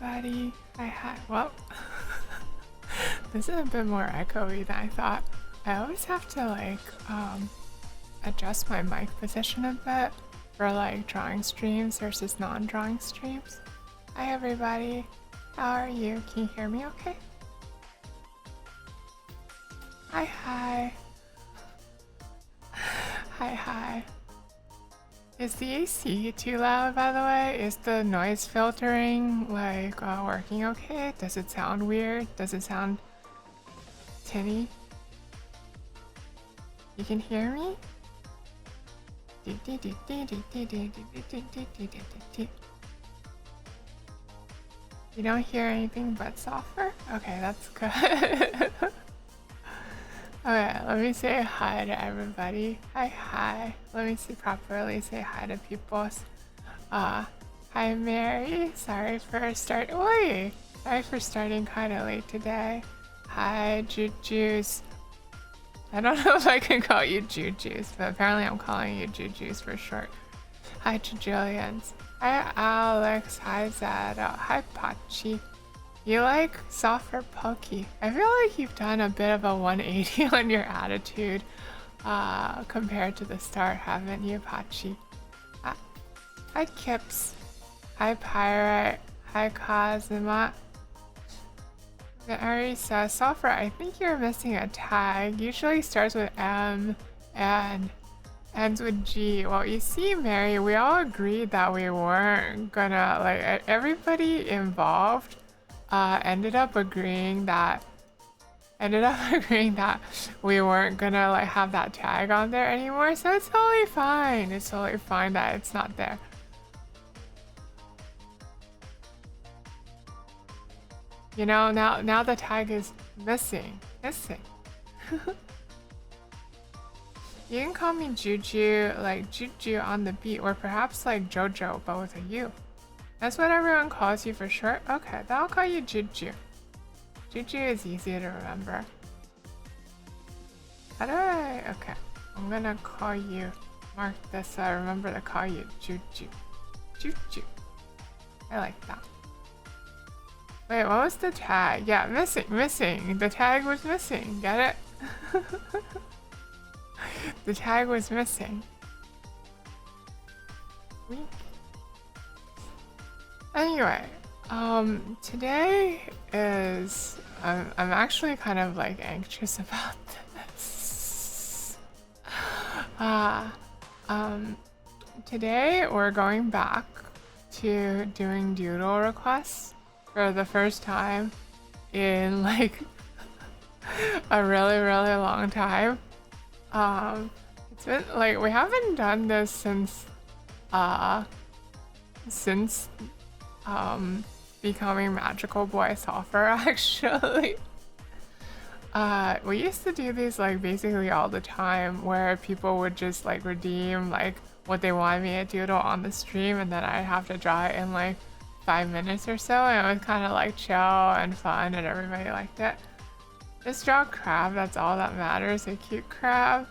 everybody. Hi. Well, this is a bit more echoey than I thought. I always have to adjust my mic position a bit for like drawing streams versus non-drawing streams. Hi everybody. How are you? Can you hear me okay? Hi. Hi. Is the AC too loud, by the way? Is the noise filtering working okay? Does it sound weird? Does it sound tinny? You can hear me? You don't hear anything but software? Okay, that's good. Okay, let me say hi to everybody. Hi. Let me properly say hi to people. Hi Mary. Sorry for starting kind of late today. Hi Jujus. I don't know if I can call you Jujus, but apparently I'm calling you Jujus for short. Hi Julians. Hi Alex. Hi Zada. Hi Pachi. You like software pokey. I feel like you've done a bit of a 180 on your attitude compared to the start, haven't you, Pachi? Hi Kips. Hi Pyrite. Hi Kazuma. Arisa, software, I think you're missing a tag. Usually starts with M and ends with G. Well, you see, Mary, we all agreed that we weren't gonna, everybody involved ended up agreeing that we weren't gonna have that tag on there anymore, so it's totally fine. It's totally fine that it's not there. You know, now the tag is missing. You can call me Juju, like Juju on the beat, or perhaps like Jojo, but with a U. That's what everyone calls you for short? Okay, then I'll call you Juju. Juju is easy to remember. Okay, I'm gonna call you, mark this so I remember to call you Juju. Juju. I like that. Wait, what was the tag? Yeah, missing. The tag was missing, get it? The tag was missing. Wink. Anyway, today is I'm actually kind of anxious about this. Today we're going back to doing doodle requests for the first time in a really long time. It's been we haven't done this since becoming Magical Boy software actually. We used to do these basically all the time where people would just redeem what they wanted me to doodle on the stream, and then I'd have to draw it in 5 minutes or so, and it was kind of chill and fun and everybody liked it. Just draw a crab, that's all that matters, a cute crab.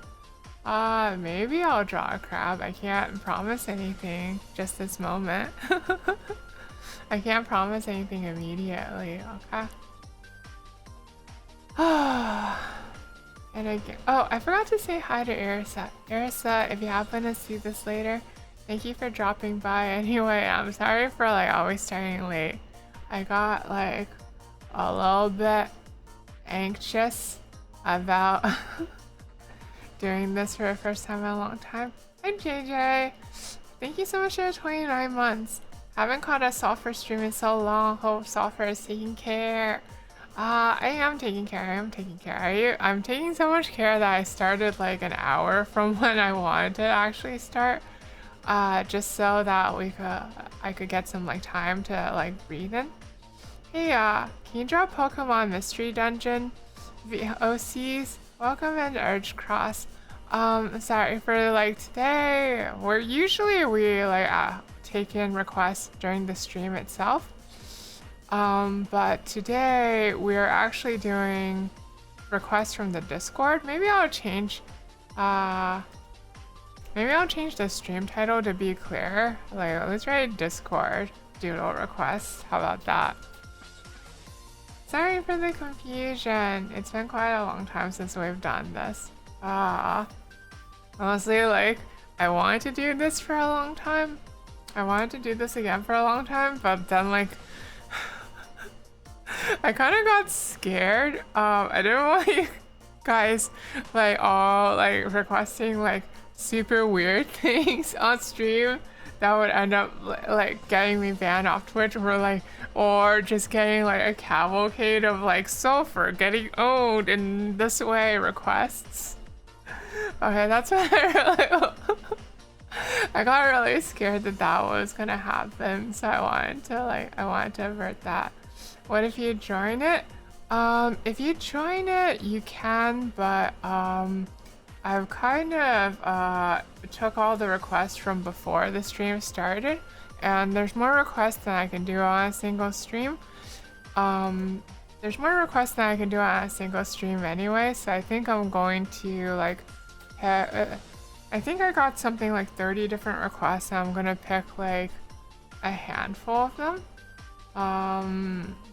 Maybe I'll draw a crab. I can't promise anything just this moment. I can't promise anything immediately, okay? And again, oh, I forgot to say hi to Arisa. Arisa, if you happen to see this later, thank you for dropping by. Anyway, I'm sorry for always starting late. I got a little bit anxious about doing this for the first time in a long time. Hi JJ! Thank you so much for the 29 months. Haven't caught a software stream in so long. Hope software is taking care. I am taking care. I'm taking so much care that I started an hour from when I wanted to actually start. Just so that I could get some time to breathe in. Hey, can you draw Pokemon Mystery Dungeon OCs? Welcome in Urge Cross. Sorry for today. We take in requests during the stream itself. But today we're actually doing requests from the Discord. Maybe I'll change the stream title to be clear. Let's write Discord. doodle request. How about that? Sorry for the confusion. It's been quite a long time since we've done this. Honestly, like, I wanted to do this for a long time. I wanted to do this again for a long time, but then, like, I kind of got scared. I didn't want you guys, like, all, like, requesting, like, super weird things on stream that would end up, like, getting me banned off Twitch, or just getting, like, a cavalcade of, like, sulfur getting owned in this way requests. Okay, that's what I got really scared that that was gonna happen, so I wanted to avert that. What if you join it? If you join it, you can, but I've kind of took all the requests from before the stream started, and there's more requests than I can do on a single stream. There's more requests than I can do on a single stream anyway, so I think I'm going to, like, I think I got something like 30 different requests, and I'm gonna pick like a handful of them.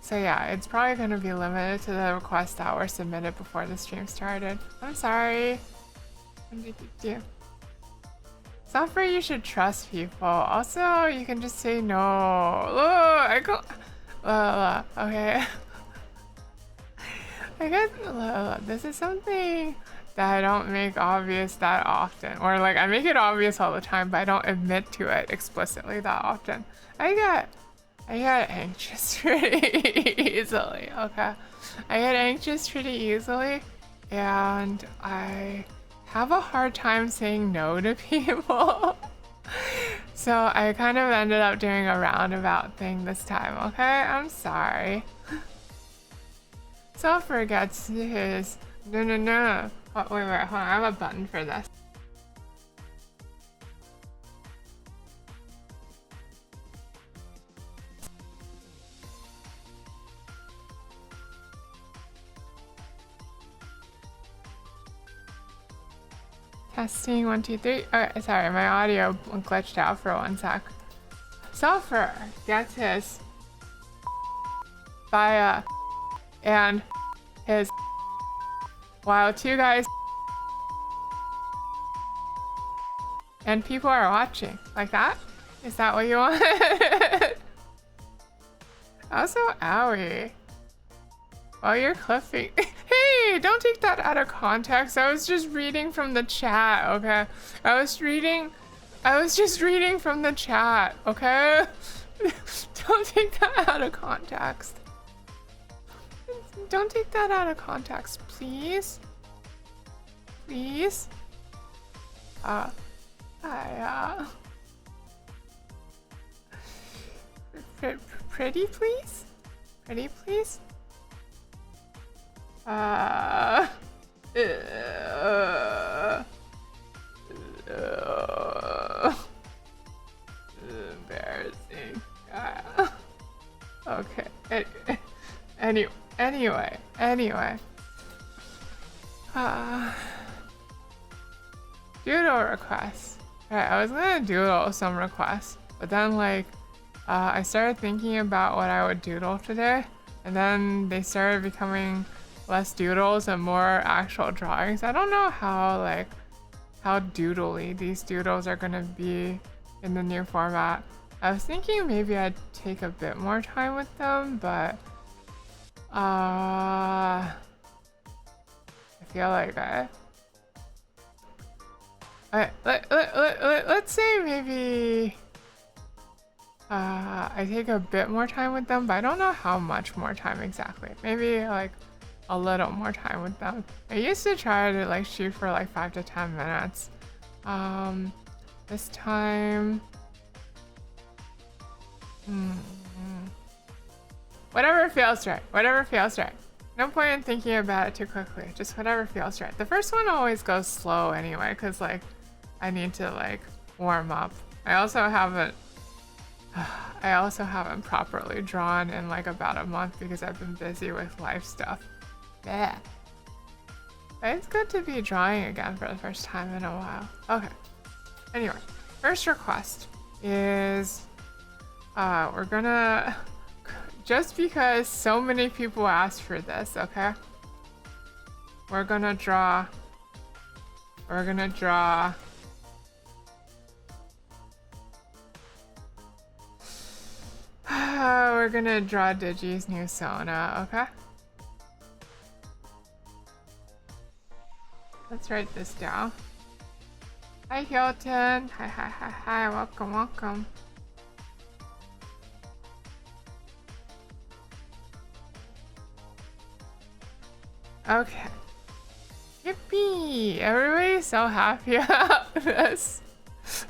So yeah, it's probably gonna be limited to the requests that were submitted before the stream started. I'm sorry. Sulfur, you should trust people. Also, you can just say no. Oh, I go. Okay. I guess this is something that I don't make obvious that often, or like I make it obvious all the time, but I don't admit to it explicitly that often. I get anxious pretty easily. Okay, I get anxious pretty easily, and I have a hard time saying no to people. So I kind of ended up doing a roundabout thing this time. Okay, I'm sorry. Sulfur gets his no. Oh, wait, hold on. I have a button for this. Testing 1, 2, 3. Okay, sorry, my audio glitched out for 1 sec. Sulfur gets his via and his while two guys and people are watching. Like that? Is that what you want? Also, owie. While you're clipping. Hey, don't take that out of context. I was just reading from the chat, okay? I was just reading from the chat, okay? Don't take that out of context. Don't take that out of context, please. Please. Pretty, please? Pretty, please? Embarrassing. Okay. Anyway. Doodle requests. Right, I was gonna doodle some requests, but then like, I started thinking about what I would doodle today, and then they started becoming less doodles and more actual drawings. I don't know how doodly these doodles are gonna be in the new format. I was thinking maybe I'd take a bit more time with them, but I feel like let's say maybe I take a bit more time with them, but I don't know how much more time exactly. Maybe like a little more time with them. I used to try to like shoot for like 5 to 10 minutes. This time, whatever feels right. No point in thinking about it too quickly. Just whatever feels right. The first one always goes slow anyway, because like I need to like warm up. I also haven't properly drawn in like about a month because I've been busy with life stuff. Yeah. But it's good to be drawing again for the first time in a while. Okay. Anyway, first request is We're gonna, just because so many people asked for this, okay? We're gonna draw we're gonna draw Digi's new Sona, okay? Let's write this down. Hi Hilton. Hi, welcome. Okay. Yippee! Everybody's so happy about this.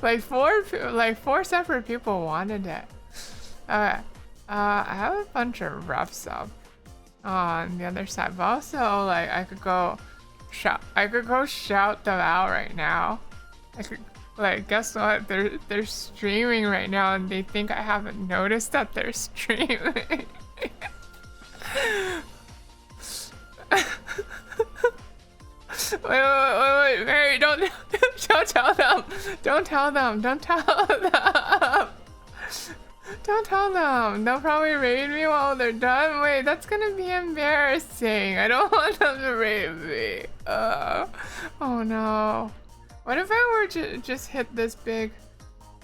Like four separate people wanted it. Okay. I have a bunch of roughs up on the other side, but also like I could go shout them out right now. I could like guess what? They're streaming right now and they think I haven't noticed that they're streaming. Wait, Mary, don't tell them. Don't tell them. Don't tell them. They'll probably raid me while they're done. Wait, that's gonna be embarrassing. I don't want them to raid me. Oh no. What if I were to just hit this big...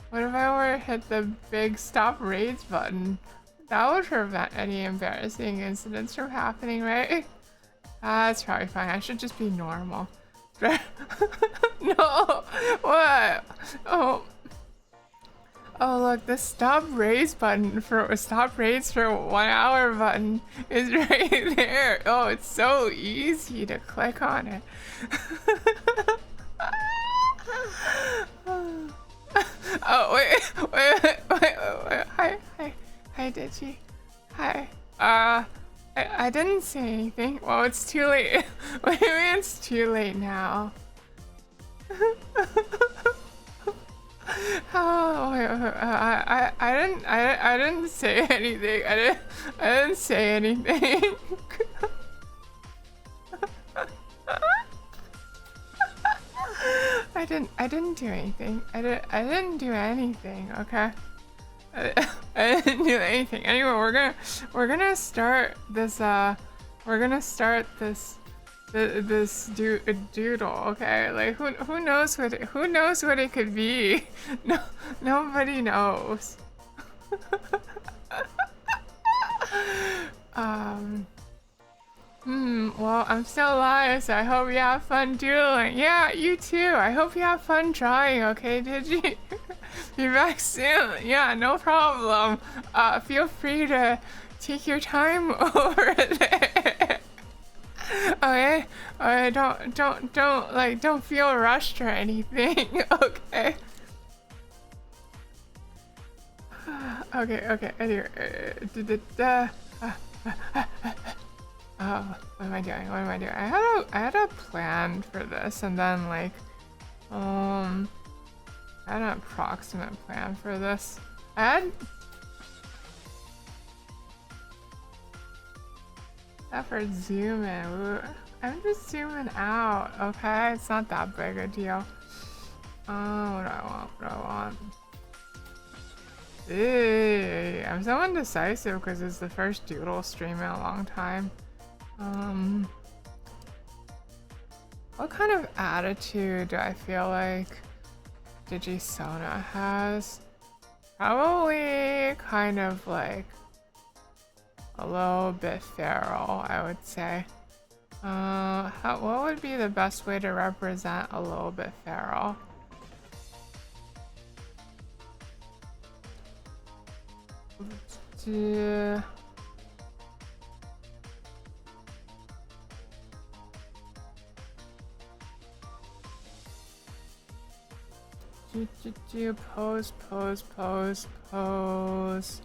What if I were to hit the big stop raids button? That would prevent any embarrassing incidents from happening, right? That's probably fine. I should just be normal. No! What? Oh, look, the stop raids button for stop raids for 1 hour button is right there. Oh, it's so easy to click on it. Oh, wait. Hi, Digi. Hi. I didn't say anything. Well, it's too late. What do you mean it's too late now? Oh, wait, I didn't say anything. I didn't say anything. I didn't do anything. I didn't do anything, okay? I didn't do anything. Anyway, we're gonna start this this doodle, okay? Like who knows what it could be? No, nobody knows. Well, I'm still alive, so I hope you have fun doodling. Yeah, you too. I hope you have fun drawing, okay, Digi? Be back soon. Yeah, no problem. Feel free to take your time over there. Okay? Don't feel rushed or anything, okay? Okay, anyway. Oh, what am I doing? I had a plan for this, and then like, I had an approximate plan for this. For zoom in. Ooh, I'm just zooming out, okay? It's not that big a deal. What do I want? Eee, I'm so indecisive because it's the first doodle stream in a long time. What kind of attitude do I feel like Digisona has? Probably kind of like a little bit feral, I would say. What would be the best way to represent a little bit feral? Pose.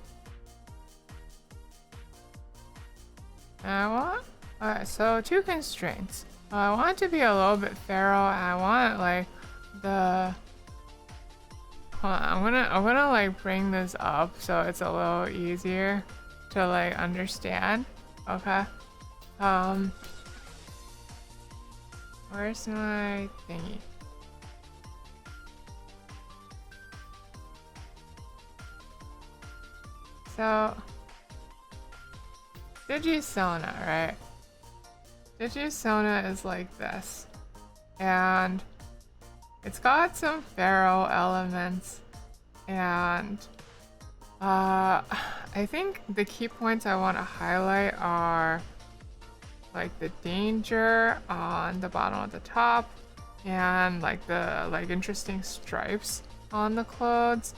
Alright, so 2 constraints. I want it to be a little bit feral, and I want like the... Hold on, I'm gonna like bring this up so it's a little easier to like understand. Okay. Where's my thingy? So Digisona, right? Digisona is like this. And it's got some feral elements. And I think the key points I want to highlight are like the danger on the bottom of the top and like the interesting stripes on the clothes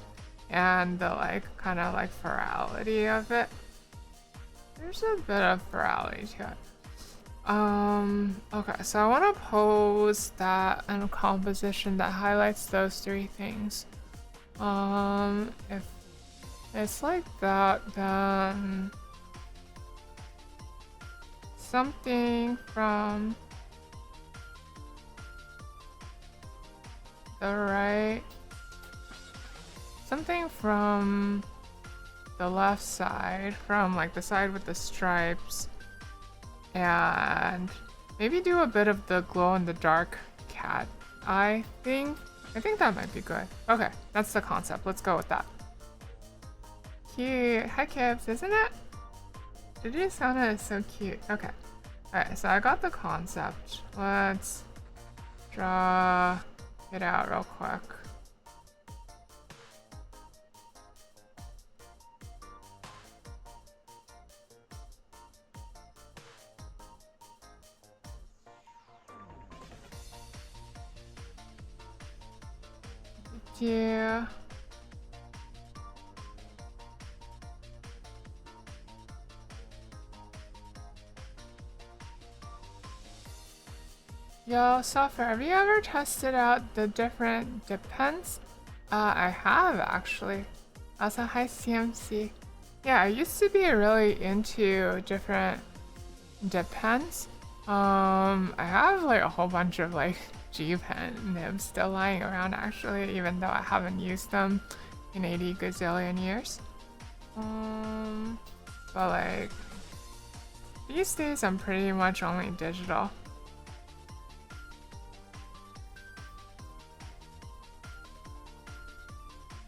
and the like kind of like ferality of it. There's a bit of ferality to it. Okay, so I want to pose that in a composition that highlights those three things. If it's like that, then something from the right, something from the left side, from like the side with the stripes, and maybe do a bit of the glow in the dark cat eye thing. I think that might be good. Okay, that's the concept. Let's go with that. Cute. Hi, Kibbs, isn't it? Digisona is so cute. Okay. Alright, so I got the concept. Let's draw it out real quick. Yeah. Yo, software, have you ever tested out the different dip pens? I have actually. Also, hi CMC. Yeah, I used to be really into different dip pens. I have like a whole bunch of like G pen nibs still lying around actually, even though I haven't used them in 80 gazillion years. But like these days I'm pretty much only digital.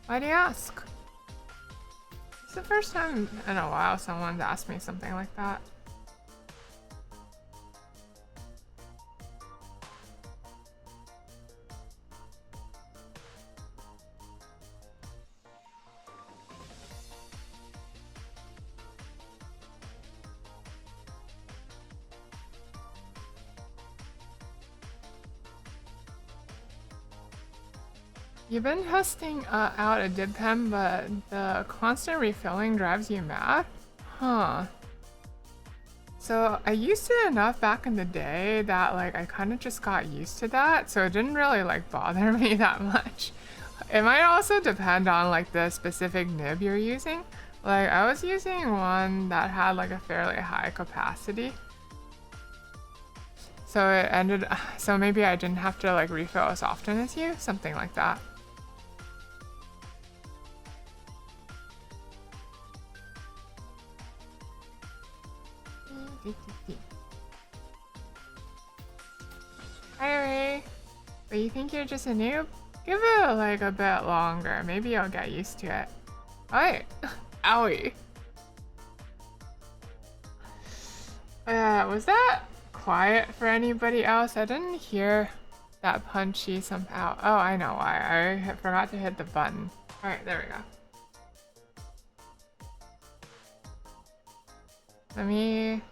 Why do you ask? It's the first time in a while someone's asked me something like that. You've been testing out a dip pen, but the constant refilling drives you mad? Huh. So I used it enough back in the day that like I kind of just got used to that, so it didn't really like bother me that much. It might also depend on like the specific nib you're using. Like I was using one that had like a fairly high capacity. So maybe I didn't have to like refill as often as you, something like that. Hi Ray! But you think you're just a noob? Give it like a bit longer, maybe I'll get used to it. Alright! Owie! Was that quiet for anybody else? I didn't hear that punchy somehow. Oh, I know why. I forgot to hit the button. Alright, there we go. Let me...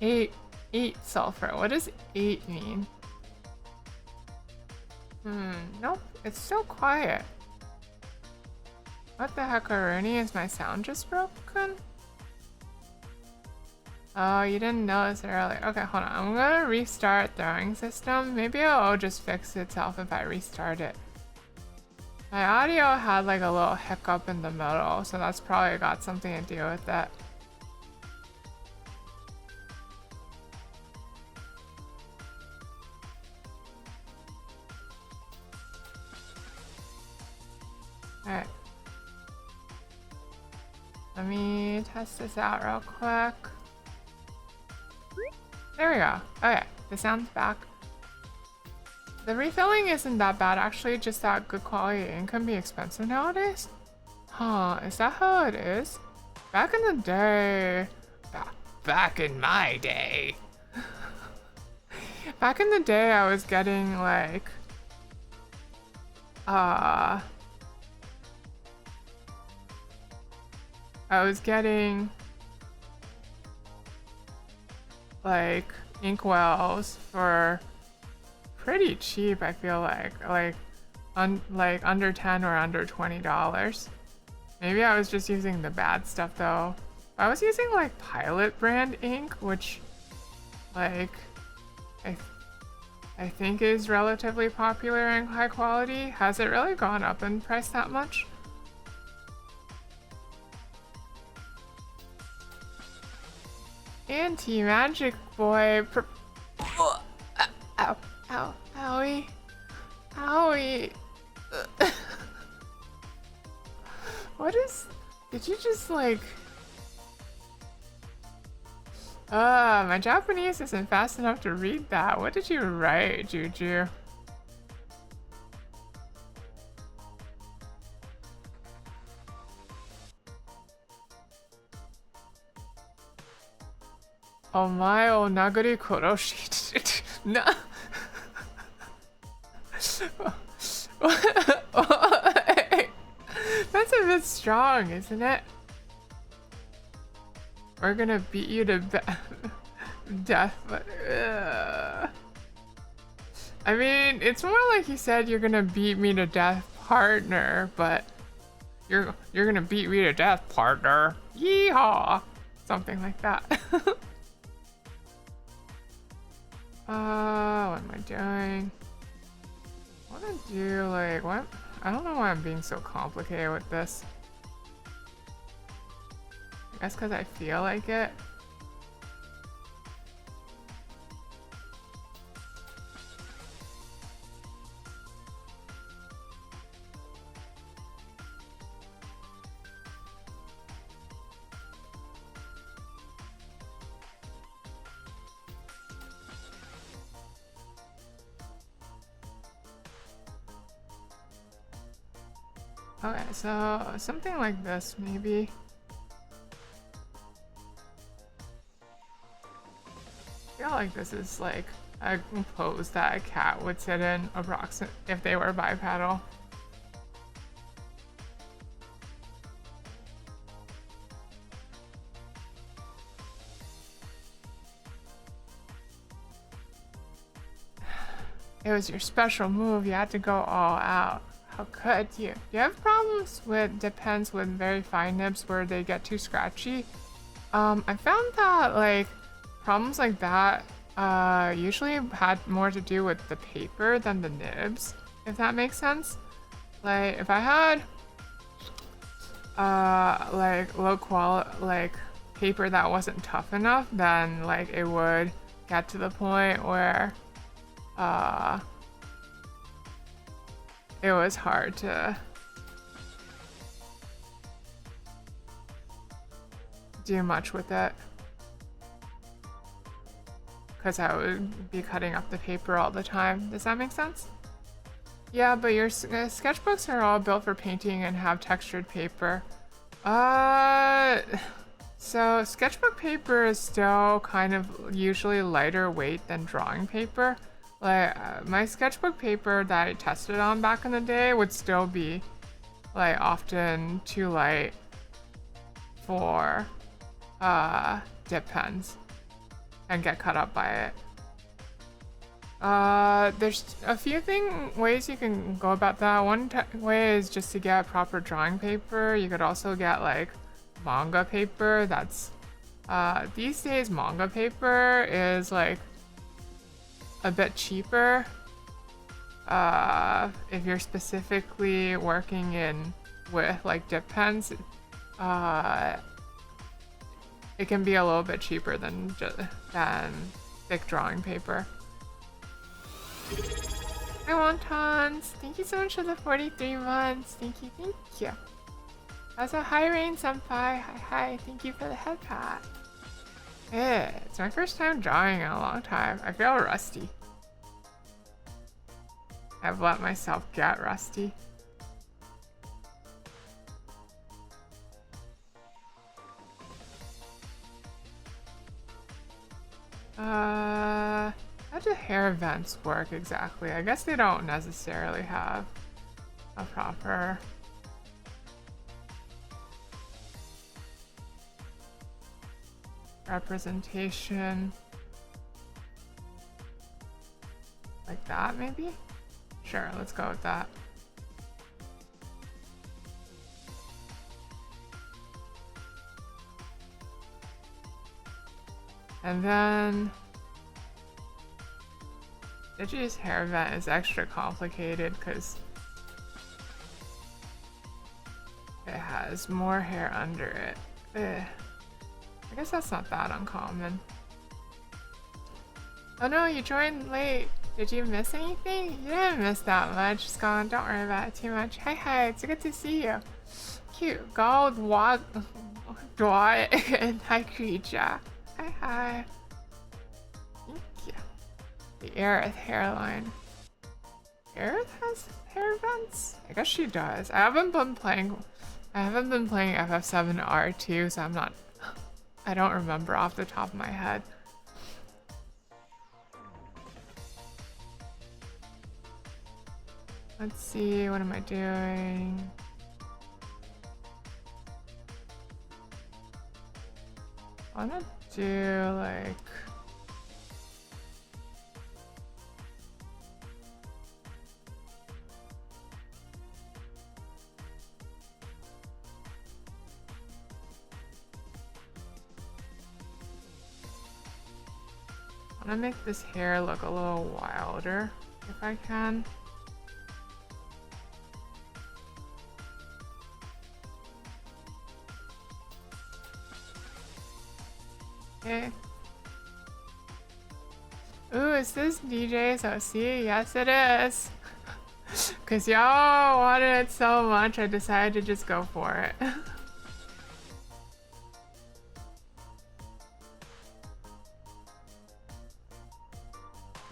8 sulfur. What does 8 mean? Nope. It's so quiet. What the heckaroonie? Is my sound just broken? Oh, you didn't notice it earlier. Okay, hold on. I'm gonna restart throwing system. Maybe it'll just fix itself if I restart it. My audio had like a little hiccup in the middle, so that's probably got something to do with that. Alright. Let me test this out real quick. There we go. Okay, the sound's back. The refilling isn't that bad actually, just that good quality ink can be expensive nowadays. Huh, is that how it is? Back in the day... Back in my day. Back in the day I was getting like... I was getting... like inkwells for pretty cheap, I feel like like under 10 or under $20. Maybe I was just using the bad stuff though. I was using like Pilot brand ink, which like I think is relatively popular and high quality. Has it really gone up in price that much? Anti-magic boy. Ow, ow, owie. Owie. What is... Did you just like... my Japanese isn't fast enough to read that. What did you write, Juju? Omae o naguri koroshi. No. That's a bit strong, isn't it? We're gonna beat you to death, but I mean, it's more like you said you're gonna beat me to death, partner, but you're gonna beat me to death, partner. Yeehaw! Something like that. What am I doing? I wanna do like what? I don't know why I'm being so complicated with this. I guess because I feel like it. Okay, so something like this maybe. I feel like this is like a pose that a cat would sit in approximate if they were bipedal. It was your special move, you had to go all out. How could you? Do you have problems with dip pens with very fine nibs where they get too scratchy? I found that like problems like that usually had more to do with the paper than the nibs, if that makes sense. Like if I had like low quality like paper that wasn't tough enough, then like it would get to the point where it was hard to do much with it because I would be cutting up the paper all the time. Does that make sense? Yeah, but your sketchbooks are all built for painting and have textured paper. So sketchbook paper is still kind of usually lighter weight than drawing paper. Like my sketchbook paper that I tested on back in the day would still be like often too light for dip pens and get cut up by it. There's a few ways you can go about that. One way is just to get proper drawing paper. You could also get like manga paper. That's these days manga paper is like a bit cheaper if you're specifically working with like dip pens. It can be a little bit cheaper than thick drawing paper. Hi wontons! Thank you so much for the 43 months. Thank you. Also, hi Rain Senpai. Hi. Thank you for the head pat. Hey, it's my first time drawing in a long time. I feel rusty. I've let myself get rusty. How do hair vents work exactly? I guess they don't necessarily have a proper representation. Like that, maybe? Sure, let's go with that. And then Digi's hair vent is extra complicated because it has more hair under it. Ugh. I guess that's not that uncommon. Oh no, you joined late. Did you miss anything? You didn't miss that much, Scone. Don't worry about it too much. Hi, it's good to see you. Cute. Gold walk dot and hi creature. Hi. Thank you. The Aerith hairline. Aerith has hair vents? I guess she does. I haven't been playing FF7 R2, so I don't remember off the top of my head. Let's see, what am I doing? I wanna do like I wanna make this hair look a little wilder if I can. Okay. Ooh, is this DJ's OC? Yes, it is. Cause y'all wanted it so much, I decided to just go for it.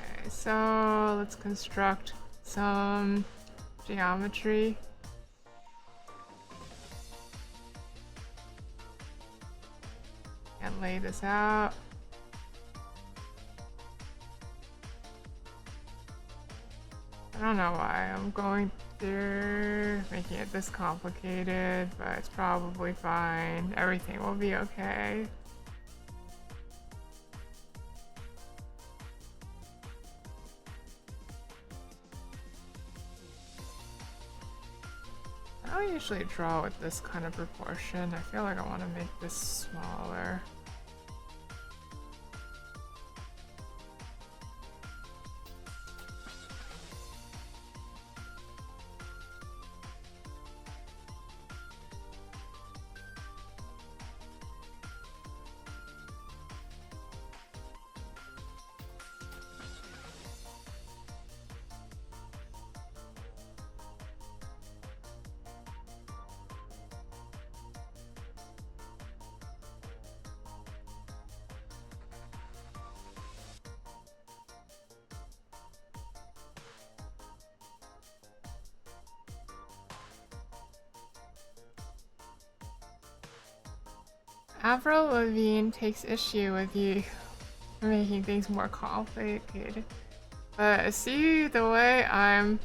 Okay, so let's construct some geometry. And lay this out. I don't know why I'm going through making it this complicated, but it's probably fine. Everything will be okay. I don't usually draw with this kind of proportion. I feel like I want to make this smaller. Avril Lavigne takes issue with you making things more complicated. But see, the way I'm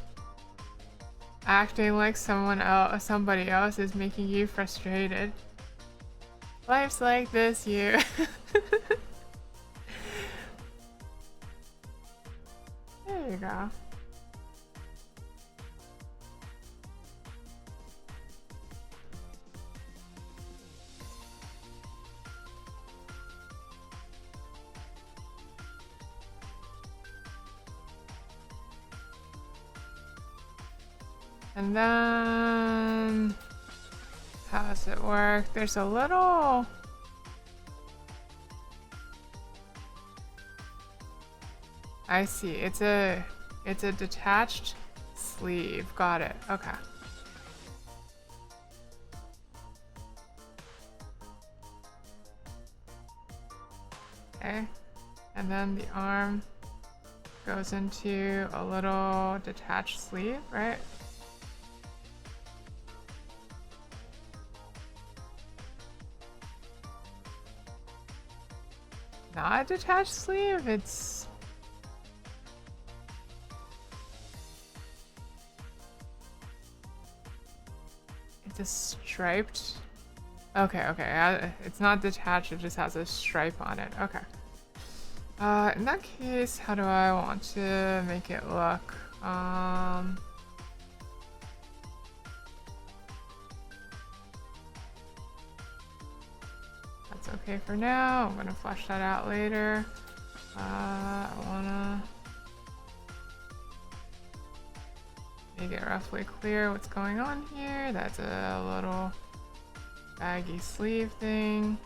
acting like somebody else is making you frustrated. Life's like this, you. There you go. And then, how does it work? There's a little... I see, it's a detached sleeve. Got it, okay. Okay, and then the arm. goes into a little detached sleeve, right? Not a detached sleeve, it's a striped. Okay, okay. It's not detached, it just has a stripe on it. Okay. In that case, how do I want to make it look? That's okay for now. I'm gonna flesh that out later. I wanna make it roughly clear what's going on here. That's a little baggy sleeve thing.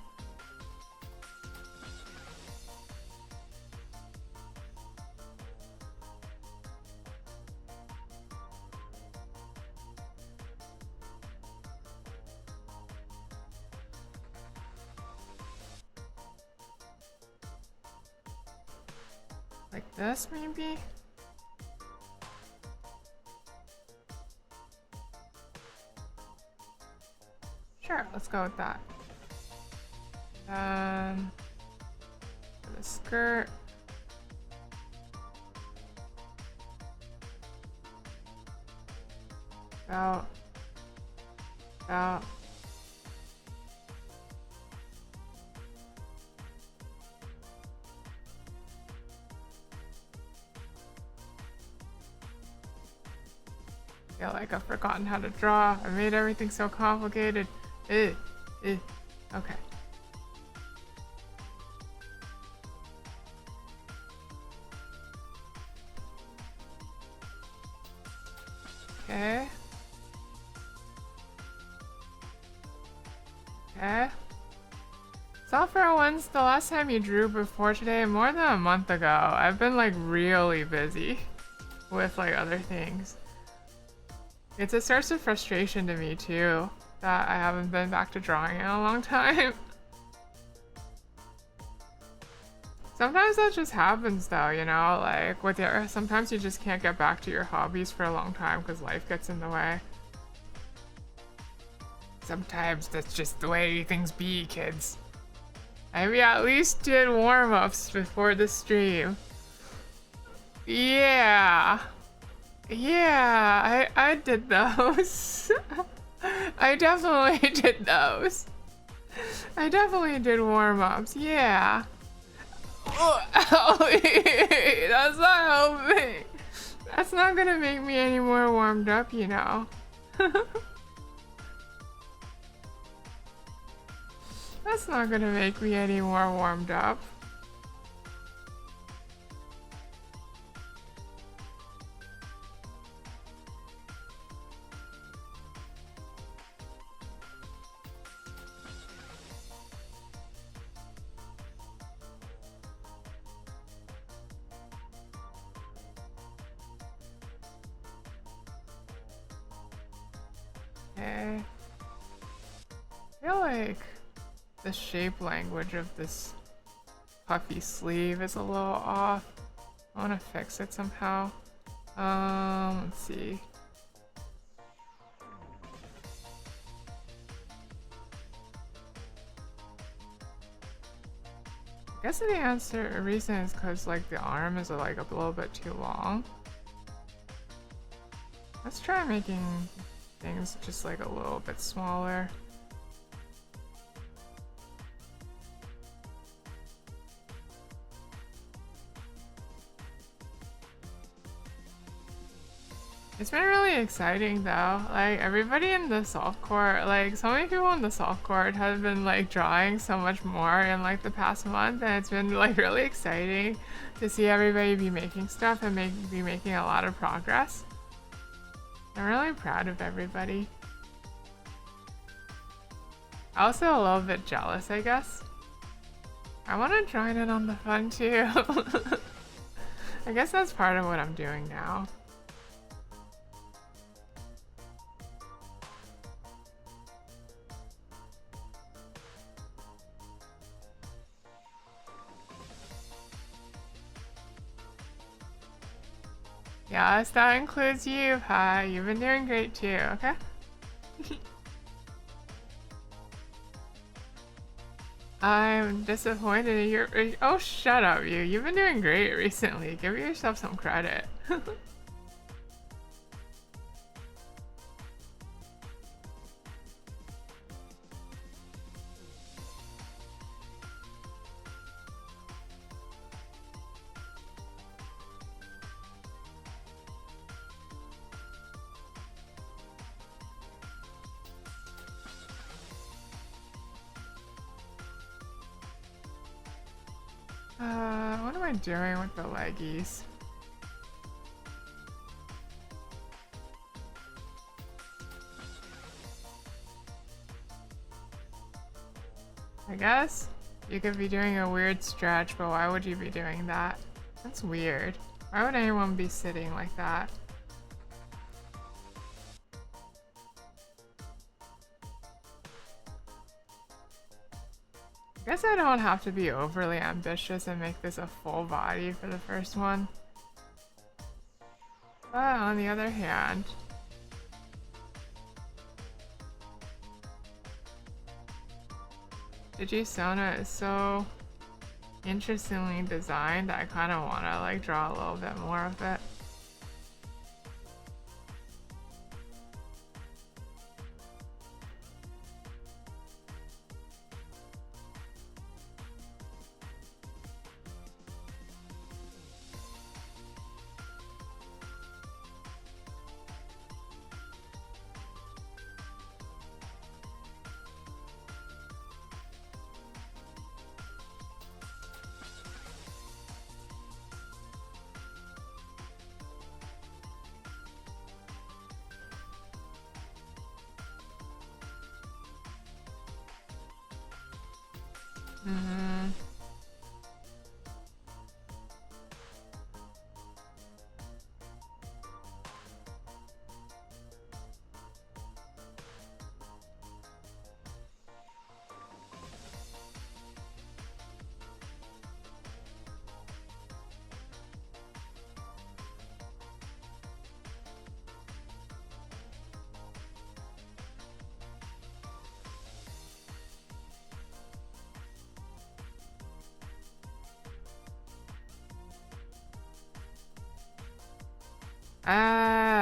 Like this, maybe? Sure, let's go with that. For the skirt. Out. I feel like I've forgotten how to draw. I made everything so complicated. Okay. Okay. Okay. So for once, the last time you drew before today, more than a month ago, I've been like really busy with like other things. It's a source of frustration to me too, that I haven't been back to drawing in a long time. Sometimes that just happens though, you know, like with your, sometimes you just can't get back to your hobbies for a long time because life gets in the way. Sometimes that's just the way things be, kids. We at least did warm-ups before the stream. Yeah. Yeah, I did those. I definitely did those. I definitely did warm-ups, yeah. Oh, that's not helping. That's not gonna make me any more warmed up, you know. That's not gonna make me any more warmed up. Okay. I feel like the shape language of this puffy sleeve is a little off. I want to fix it somehow. Let's see. I guess the reason is because like the arm is like a little bit too long. Let's try making things just like a little bit smaller. It's been really exciting though. Like everybody in the soft court, like so many people in the soft court have been like drawing so much more in like the past month, and it's been like really exciting to see everybody be making stuff and be making a lot of progress. I'm really proud of everybody. Also a little bit jealous, I guess. I want to join in on the fun too. I guess that's part of what I'm doing now. Yes, that includes you, Pi. You've been doing great too, okay? I'm disappointed in your. Oh, shut up, you. You've been doing great recently. Give yourself some credit. What am I doing with the leggies? I guess you could be doing a weird stretch, but why would you be doing that? That's weird. Why would anyone be sitting like that? I guess I don't have to be overly ambitious and make this a full body for the first one. But on the other hand, Sona is so interestingly designed that I kind of want to like draw a little bit more of it. Mm-hmm.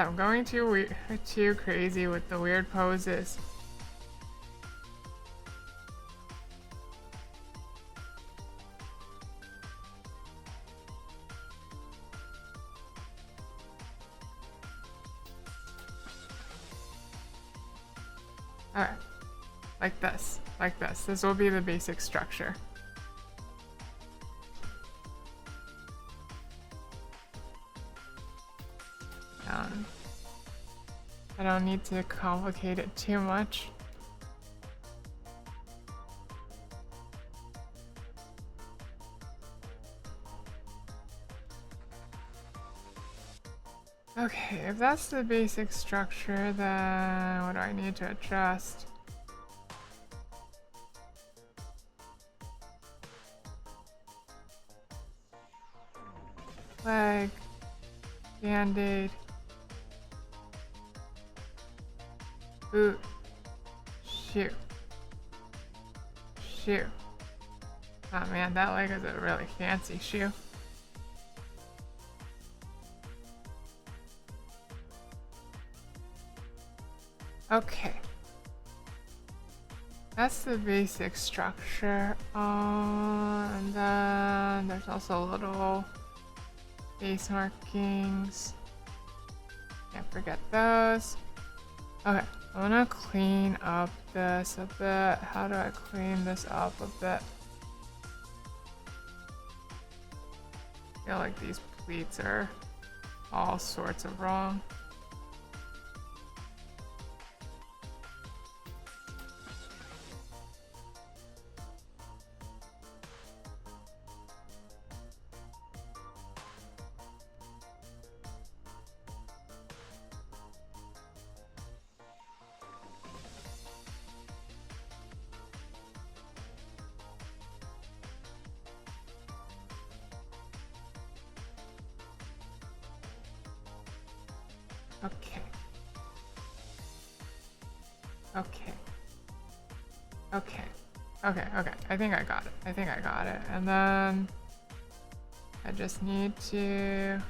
I'm going too crazy with the weird poses. Alright. Like this. Like this. This will be the basic structure. I don't need to complicate it too much. Okay, if that's the basic structure, then what do I need to adjust? Leg, band-aid, boot, shoe, shoe. Oh man, that leg is a really fancy shoe. Okay. That's the basic structure. And then there's also little base markings. Can't forget those. Okay, I want to clean up this a bit. How do I clean this up a bit? I feel like these pleats are all sorts of wrong. Okay. Okay. Okay. Okay, okay. I think I got it. I think I got it. And then I just need to...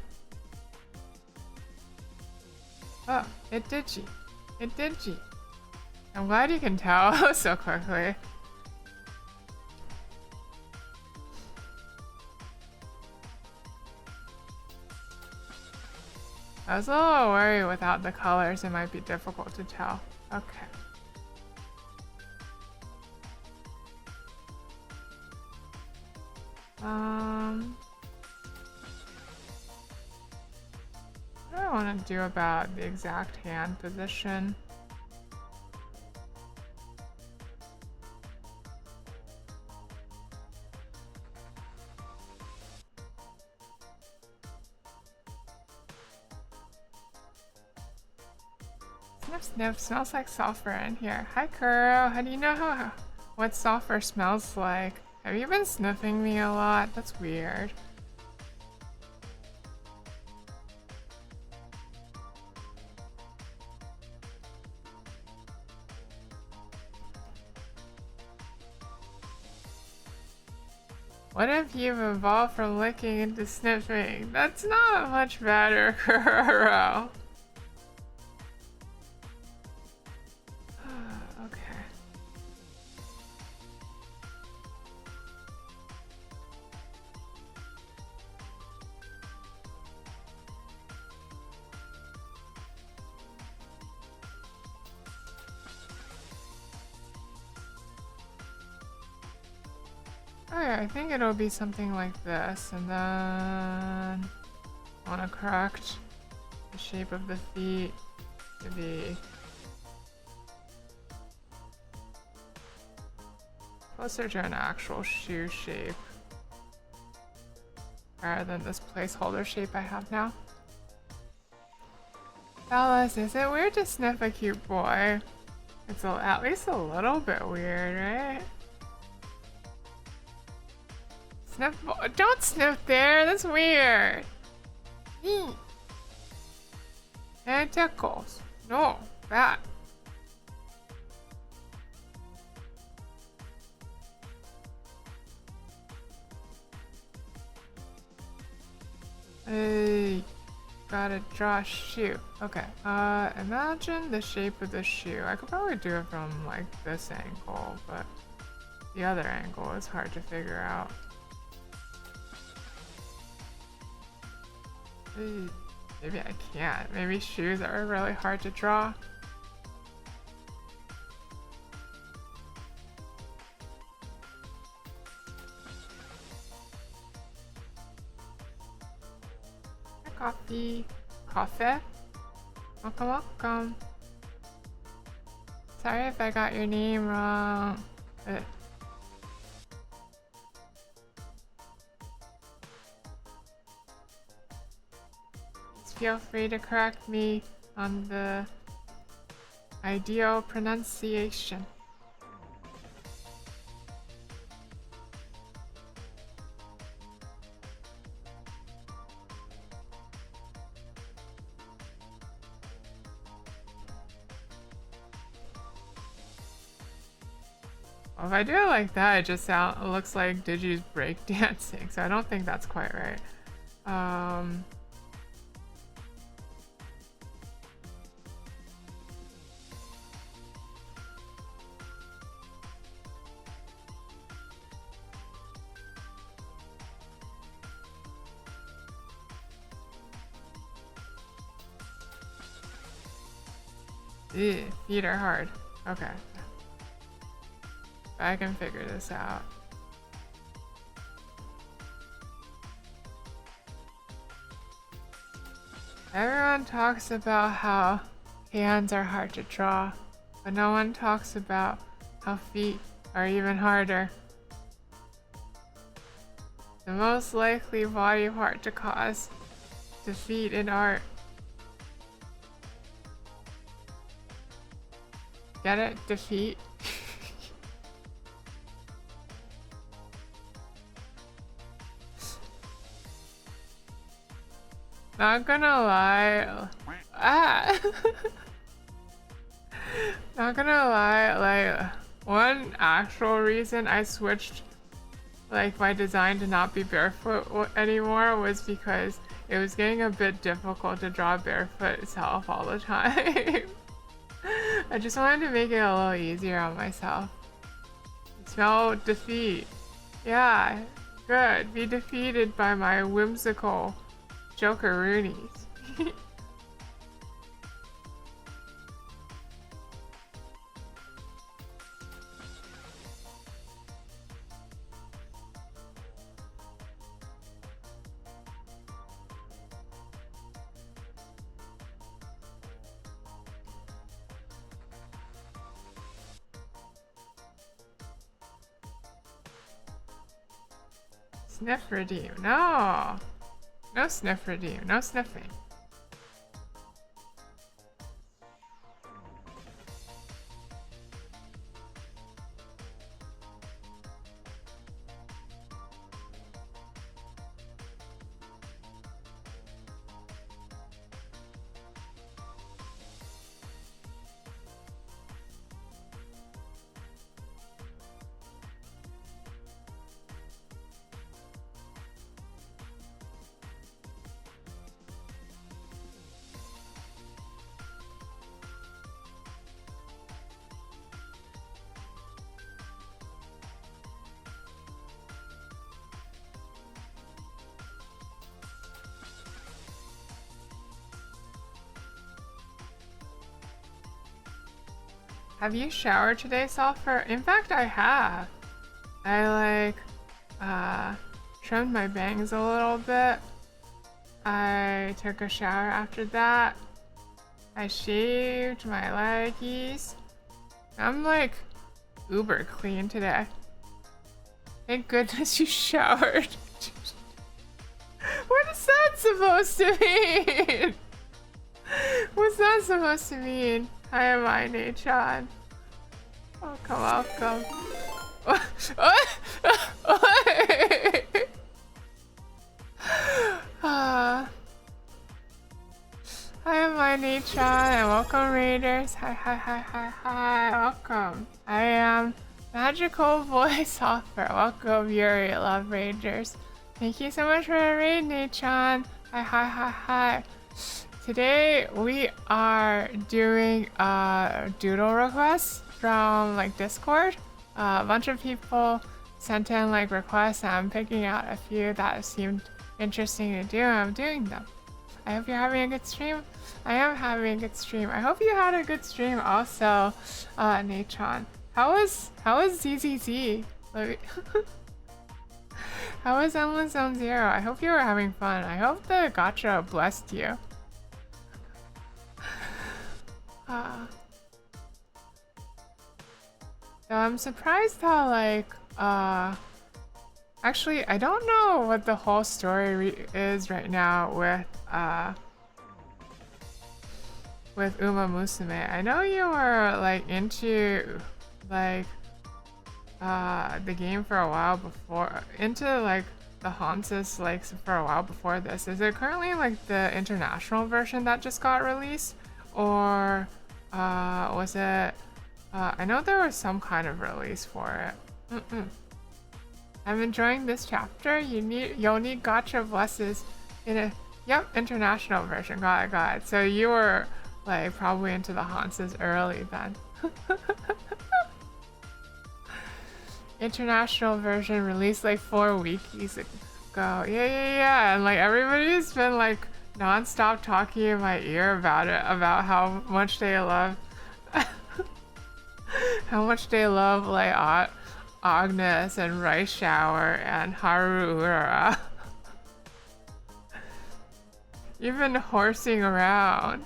Oh, it did G. It did G. I'm glad you can tell so quickly. I was a little worried without the colors, it might be difficult to tell. Okay. What do I want to do about the exact hand position? Sniff sniff, smells like sulfur in here. Hi Kuro, how do you know what sulfur smells like? Have you been sniffing me a lot? That's weird. What if you've evolved from licking into sniffing? That's not much better, Kuro. Okay. Okay, I think it'll be something like this, and then I want to correct the shape of the feet to be closer to an actual shoe shape rather than this placeholder shape I have now. Fellas, is it weird to sniff a cute boy? It's at least a little bit weird, right? Sniff, don't sniff there, that's weird. And it tickles. No, that. Hey, gotta draw a shoe. Okay, imagine the shape of the shoe. I could probably do it from like this angle, but the other angle is hard to figure out. Maybe I can't. Maybe shoes are really hard to draw. Coffee. Coffee? Welcome, welcome. Sorry if I got your name wrong. Feel free to correct me on the ideal pronunciation. Well, if I do it like that, it looks like Digi's breakdancing, so I don't think that's quite right. Ew, feet are hard. Okay. I can figure this out. Everyone talks about how hands are hard to draw, but no one talks about how feet are even harder. The most likely body part to cause defeat in art. Get it? Defeat? Not gonna lie, Ah. Not gonna lie, like one actual reason I switched like my design to not be barefoot anymore was because it was getting a bit difficult to draw barefoot self all the time. I just wanted to make it a little easier on myself. Smell defeat. Yeah, good. Be defeated by my whimsical jokeroonies. Sniff redeem. No. No sniff redeem. No sniffing. Have you showered today, Sulfur? In fact, I have. I trimmed my bangs a little bit. I took a shower after that. I shaved my leggies. I'm like uber clean today. Thank goodness you showered. What is that supposed to mean? What's that supposed to mean? Hi, am I, Nachon? Welcome. Hi, am I, Nachon, and welcome, Raiders. Hi, welcome. I am Magical Voice Offer. Welcome, Yuri, Love Rangers. Thank you so much for the raid, Nachon. Hi. Today we are doing a doodle request from like Discord. A bunch of people sent in like requests and I'm picking out a few that seemed interesting to do and I'm doing them. I hope you're having a good stream. I am having a good stream. I hope you had a good stream also, Nachon. How was ZZZ? How was Endless Zone Zero? I hope you were having fun. I hope the gacha blessed you. So I'm surprised how actually I don't know what the whole story is right now with Uma Musume. I know you were like into like the game for a while before, into like the Hanses like for a while before this. Is it currently like the international version that just got released? Or was it? I know there was some kind of release for it. I'm enjoying this chapter. You'll need gacha blesses in a international version. Got it. So you were like probably into the Hanses early then. International version released like 4 weeks ago. Yeah. And like everybody's been like non-stop talking in my ear about it, about how much they love like Agnes and Rice Shower and Haru Ura. You've been horsing around.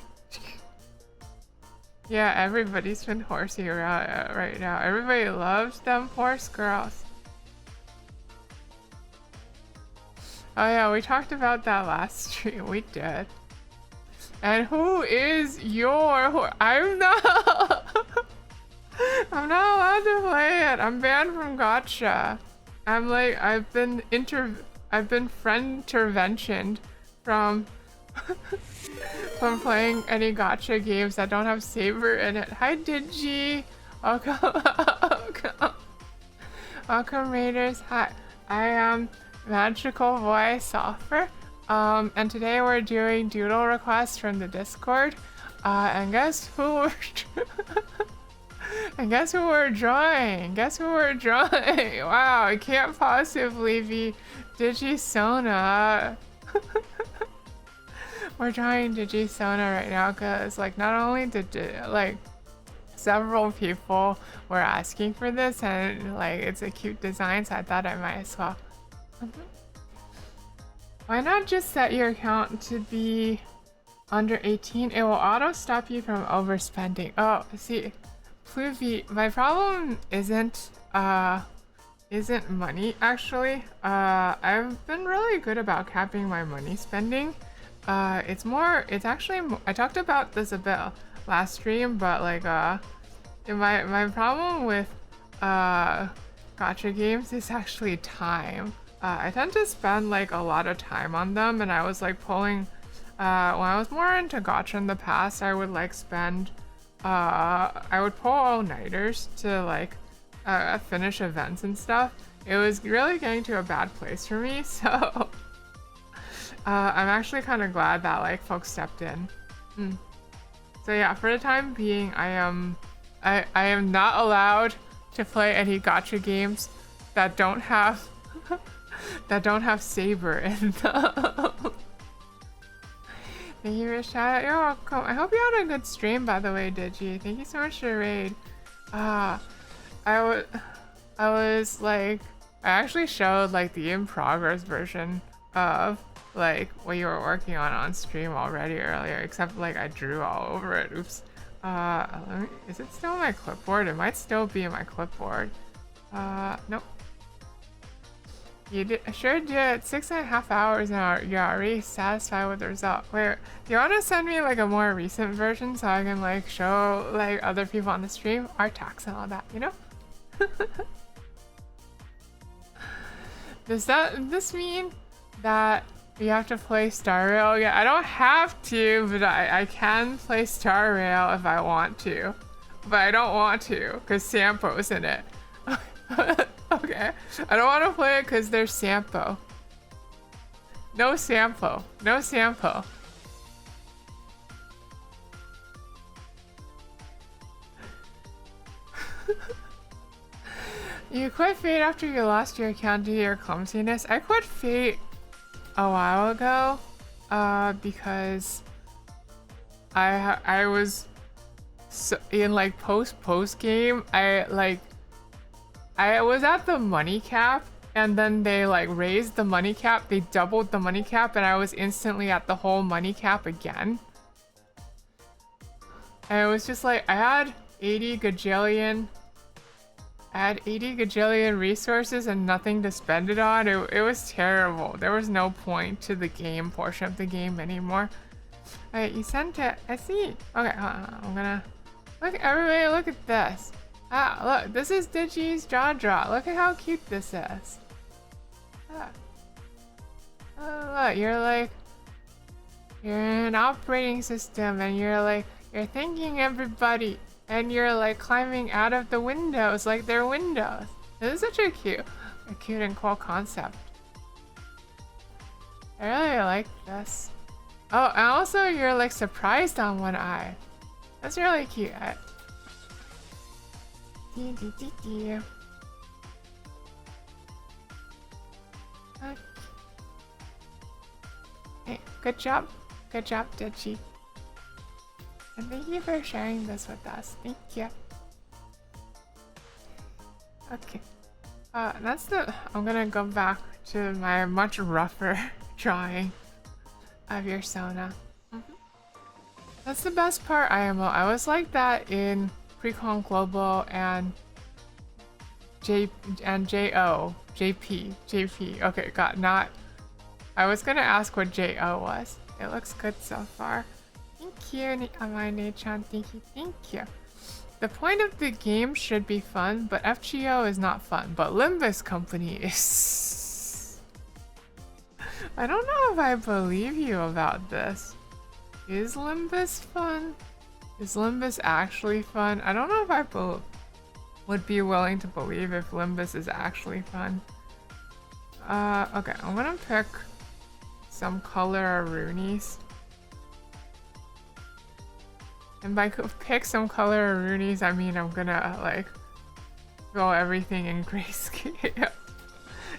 Yeah, everybody's been horsing around right now. Everybody loves them horse girls. Oh yeah, we talked about that last stream. We did. And who is your I'm not allowed to play it. I'm banned from gacha. I'm like I've been friend interventioned from from playing any gacha games that don't have Saber in it. Hi, Digi. Welcome, welcome. Welcome, Raiders. Hi, I am Magical Voice Software. And today we're doing doodle requests from the Discord. And guess who we're and guess who we're drawing? Guess who we're drawing? Wow, it can't possibly be Digisona. We're drawing Digisona right now because, like, not only did like several people were asking for this, and like it's a cute design, so I thought I might as well. Why not just set your account to be under 18? It will auto stop you from overspending. Oh, see, Pluvy, my problem isn't money actually. I've been really good about capping my money spending. It's actually I talked about this a bit last stream, but like my problem with gacha games is actually time. I tend to spend like a lot of time on them, and I was like pulling when I was more into gacha in the past, I would like spend I would pull all-nighters to like finish events and stuff. It was really getting to a bad place for me, so I'm actually kind of glad that like folks stepped in. So yeah, for the time being, I am not allowed to play any gacha games that don't have Saber in them. Thank you for the shout out. You're welcome. I hope you had a good stream, by the way, Digi. Thank you so much for the raid. I was like, I actually showed like the in progress version of like what you were working on stream already earlier, except like I drew all over it. Oops. Is it still on my clipboard? It might still be in my clipboard. Nope. You sure did 6.5 hours now. You're already satisfied with the result. Wait, do you want to send me like a more recent version so I can like show like other people on the stream our tax and all that, you know? Does this mean that you have to play Star Rail? Yeah, I don't have to, but I can play Star Rail if I want to. But I don't want to because Sampo's in it. Okay, I don't want to play it because there's Sampo. No Sampo. No Sampo. You quit Fate after you lost your account due to your clumsiness. I quit Fate a while ago because I was in like post game. I was at the money cap, and then they like raised the money cap. They doubled the money cap, and I was instantly at the whole money cap again. And it was just like I had 80 gajillion resources and nothing to spend it on. It was terrible. There was no point to the game portion of the game anymore. Alright, you sent it. I see. Okay, I'm gonna look. Everybody, look at this. Ah, look, this is Digi's jaw. Look at how cute this is. Ah. Oh, look, you're an operating system, and you're thanking everybody, and you're like climbing out of the windows like they're windows. This is such a cute and cool concept. I really like this. Oh, and also you're like surprised on one eye. That's really cute. Hey, good job, Digi. And thank you for sharing this with us. Thank you. Okay. I'm gonna go back to my much rougher drawing of your Sona. That's the best part, IMO. I was like that in Precon Global and JP. Okay, I was gonna ask what JO was. It looks good so far. Thank you, Amai-chan. Thank you. The point of the game should be fun, but FGO is not fun. But Limbus Company is. I don't know if I believe you about this. Is Limbus fun? Is Limbus actually fun? I don't know if I would be willing to believe if Limbus is actually fun. Okay, I'm gonna pick some color Roonies. And by pick some color Roonies, I mean I'm gonna like go everything in grayscale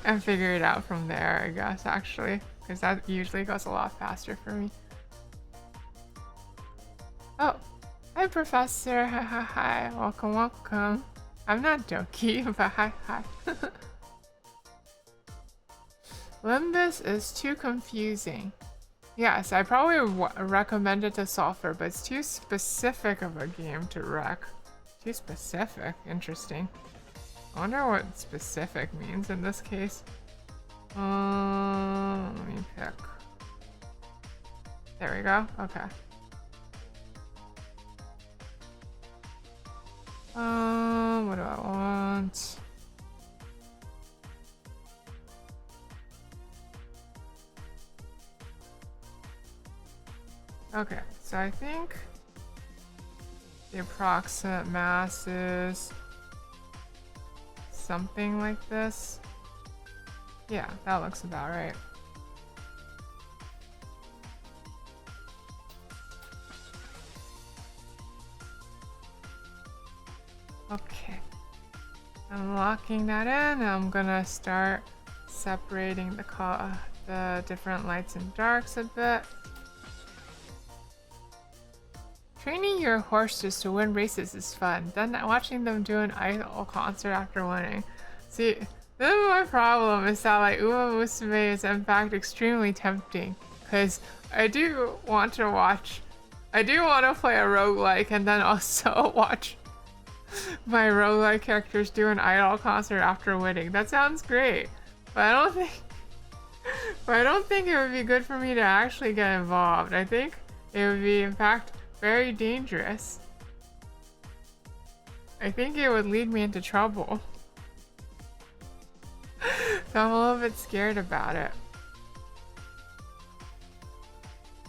and figure it out from there, I guess, actually. Because that usually goes a lot faster for me. Oh, hi Professor, hi, welcome, welcome. I'm not Doki, but hi. Limbus is too confusing. Yes, I probably recommend it to Sulfur, but it's too specific of a game to rec. Too specific, interesting. I wonder what specific means in this case. Let me pick. There we go, okay. What do I want? Okay, so I think the approximate mass is something like this. Yeah, that looks about right. Okay, I'm locking that in. I'm gonna start separating the different lights and darks a bit. Training your horses to win races is fun. Then watching them do an idol concert after winning. See, this is my problem is that like Uma Musume is in fact extremely tempting. Cause I do want to play a roguelike and then also watch my roguelike characters do an idol concert after winning. That sounds great. But I don't think it would be good for me to actually get involved. I think it would be in fact very dangerous. I think it would lead me into trouble. So I'm a little bit scared about it.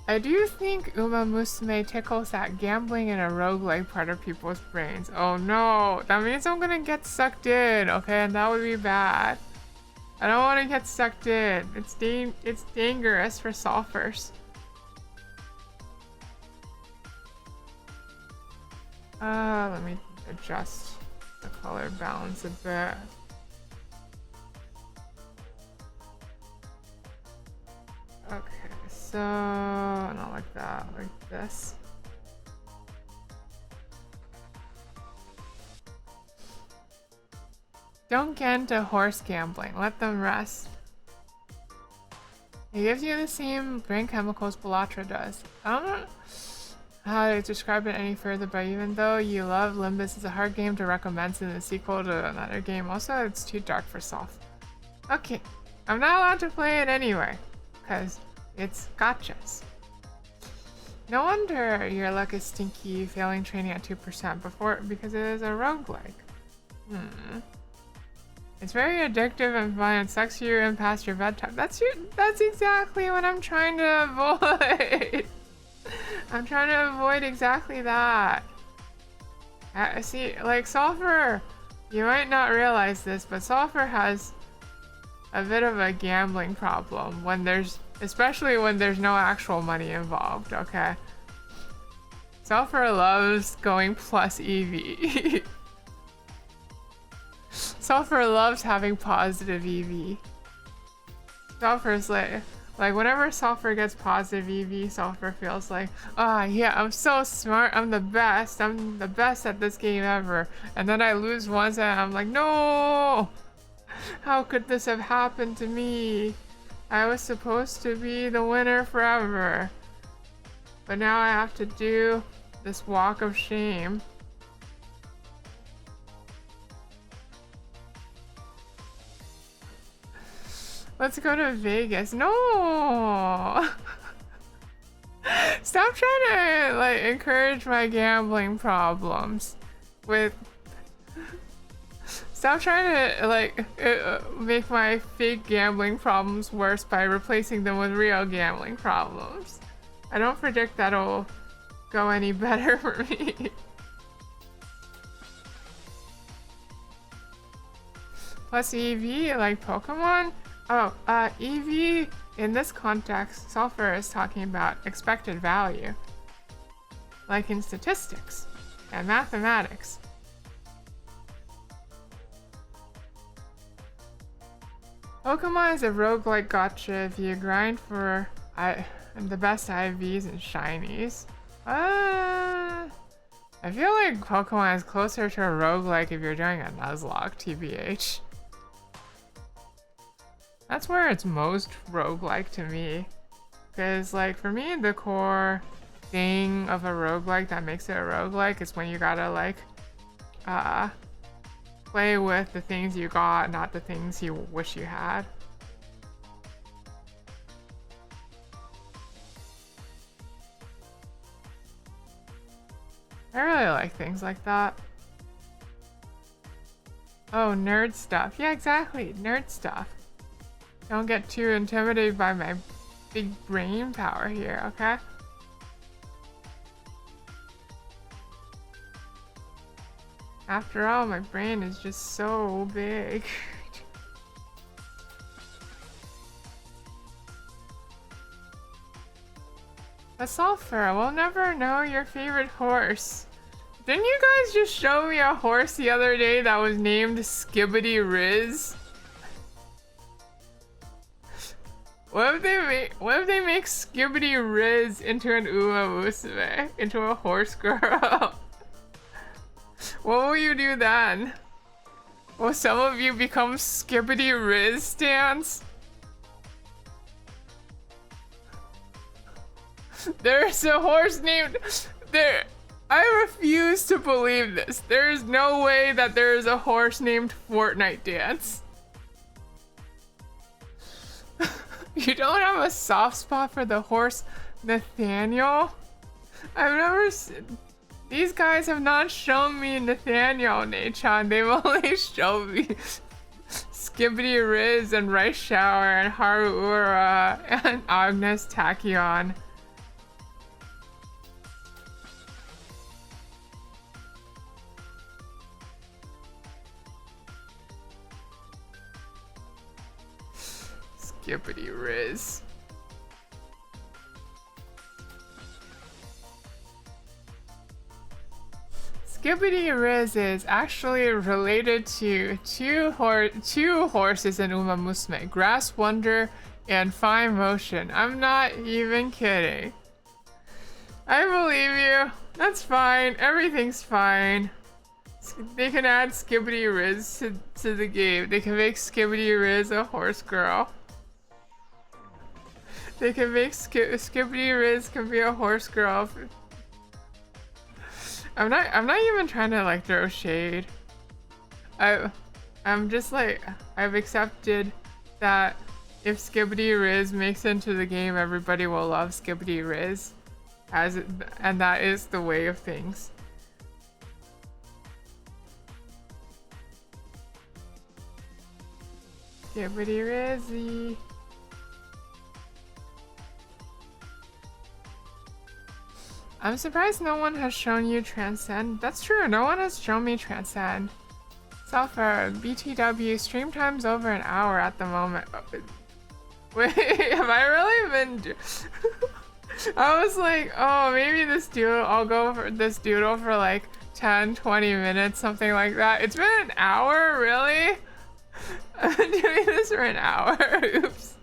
I do think Uma Musume tickles that gambling in a roguelike part of people's brains. Oh no, that means I'm gonna get sucked in, okay? And that would be bad. I don't want to get sucked in. It's dangerous for sulfurs. Let me adjust the color balance a bit. Okay, so not like that, like this. Don't get into horse gambling. Let them rest. It gives you the same brain chemicals Bellatra does. I don't know how to describe it any further, but even though you love Limbus, it's a hard game to recommend in the sequel to another game. Also, it's too dark for soft. Okay, I'm not allowed to play it anyway, because it's gotchas. No wonder your luck is stinky, failing training at 2% because it is a roguelike. It's very addictive and fun and sucks you in past your bedtime. That's exactly what I'm trying to avoid. I'm trying to avoid exactly that. See, like Sulfur, you might not realize this, but Sulfur has a bit of a gambling problem especially when there's no actual money involved, okay? Sulfur loves going plus EV. Sulfur loves having positive EV. Sulfur's like whenever Sulfur gets positive EV, Sulfur feels like, yeah, I'm so smart, I'm the best at this game ever. And then I lose once and I'm like, no! How could this have happened to me? I was supposed to be the winner forever. But now I have to do this walk of shame. Let's go to Vegas. No! Stop trying to encourage my gambling problems with Stop trying to like make my fake gambling problems worse by replacing them with real gambling problems. I don't predict that'll go any better for me. Plus EV, like Pokemon? Oh, EV, in this context, Sulfur is talking about expected value. Like in statistics and mathematics. Pokemon is a roguelike gacha if you grind for the best IVs and shinies. I feel like Pokemon is closer to a roguelike if you're doing a Nuzlocke, TBH. That's where it's most roguelike to me. Because, like, for me, the core thing of a roguelike that makes it a roguelike is when you gotta, like, play with the things you got, not the things you wish you had. I really like things like that. Oh, nerd stuff. Yeah, exactly. Nerd stuff. Don't get too intimidated by my big brain power here, okay? After all, my brain is just so big. But Sulfur, we'll never know your favorite horse. Didn't you guys just show me a horse the other day that was named Skibbity Riz? What if they make Skibbity Riz into an Uma Musume? Into a horse girl? What will you do then? Will some of you become Skibbity Riz stans? There's a horse named... I refuse to believe this. There is no way that there is a horse named Fortnite Dance. You don't have a soft spot for the horse Nathaniel? I've never seen... These guys have not shown me Nathaniel, Nechan. They've only shown me Skibbity Riz and Rice Shower and Haruura and Agnes Tachyon. Skibbity Riz. Skibbity Riz is actually related to two horses in Uma Musume, Grass Wonder and Fine Motion. I'm not even kidding. I believe you. That's fine. Everything's fine. They can add Skibbity Riz to the game. They can make Skibbity Riz a horse girl. They can make Skibbity Riz can be a horse girl. I'm not even trying to like throw shade. I'm just like, I've accepted that if Skibbity Riz makes it into the game, everybody will love Skibbity Riz, and that is the way of things. Skibbity Rizzy. I'm surprised no one has shown you Transcend. That's true, no one has shown me Transcend. Sulfur, BTW, stream time's over an hour at the moment. Wait, have I really been... I was like, oh, maybe this doodle, I'll go for this doodle for like 10, 20 minutes, something like that. It's been an hour, really? I've been doing this for an hour, oops.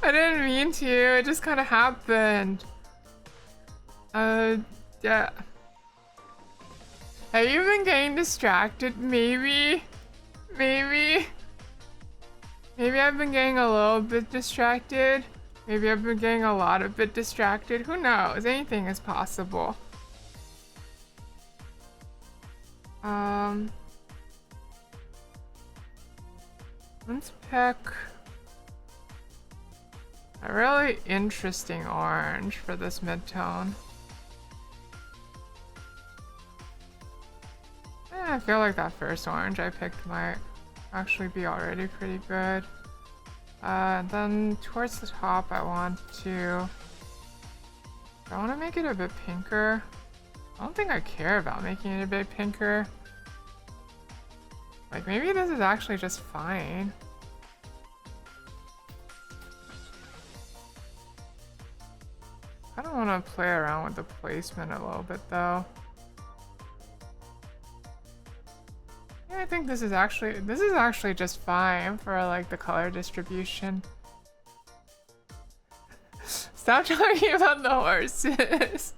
I didn't mean to, it just kind of happened. Yeah. Have you been getting distracted? Maybe I've been getting a little bit distracted. Maybe I've been getting a lot of bit distracted. Who knows? Anything is possible. Let's pick a really interesting orange for this mid-tone. I feel like that first orange I picked might actually be already pretty good. Then towards the top I want to make it a bit pinker. I don't think I care about making it a bit pinker. Like maybe this is actually just fine. I don't want to play around with the placement a little bit though. Yeah, I think this is actually just fine for like the color distribution. Stop talking about the horses.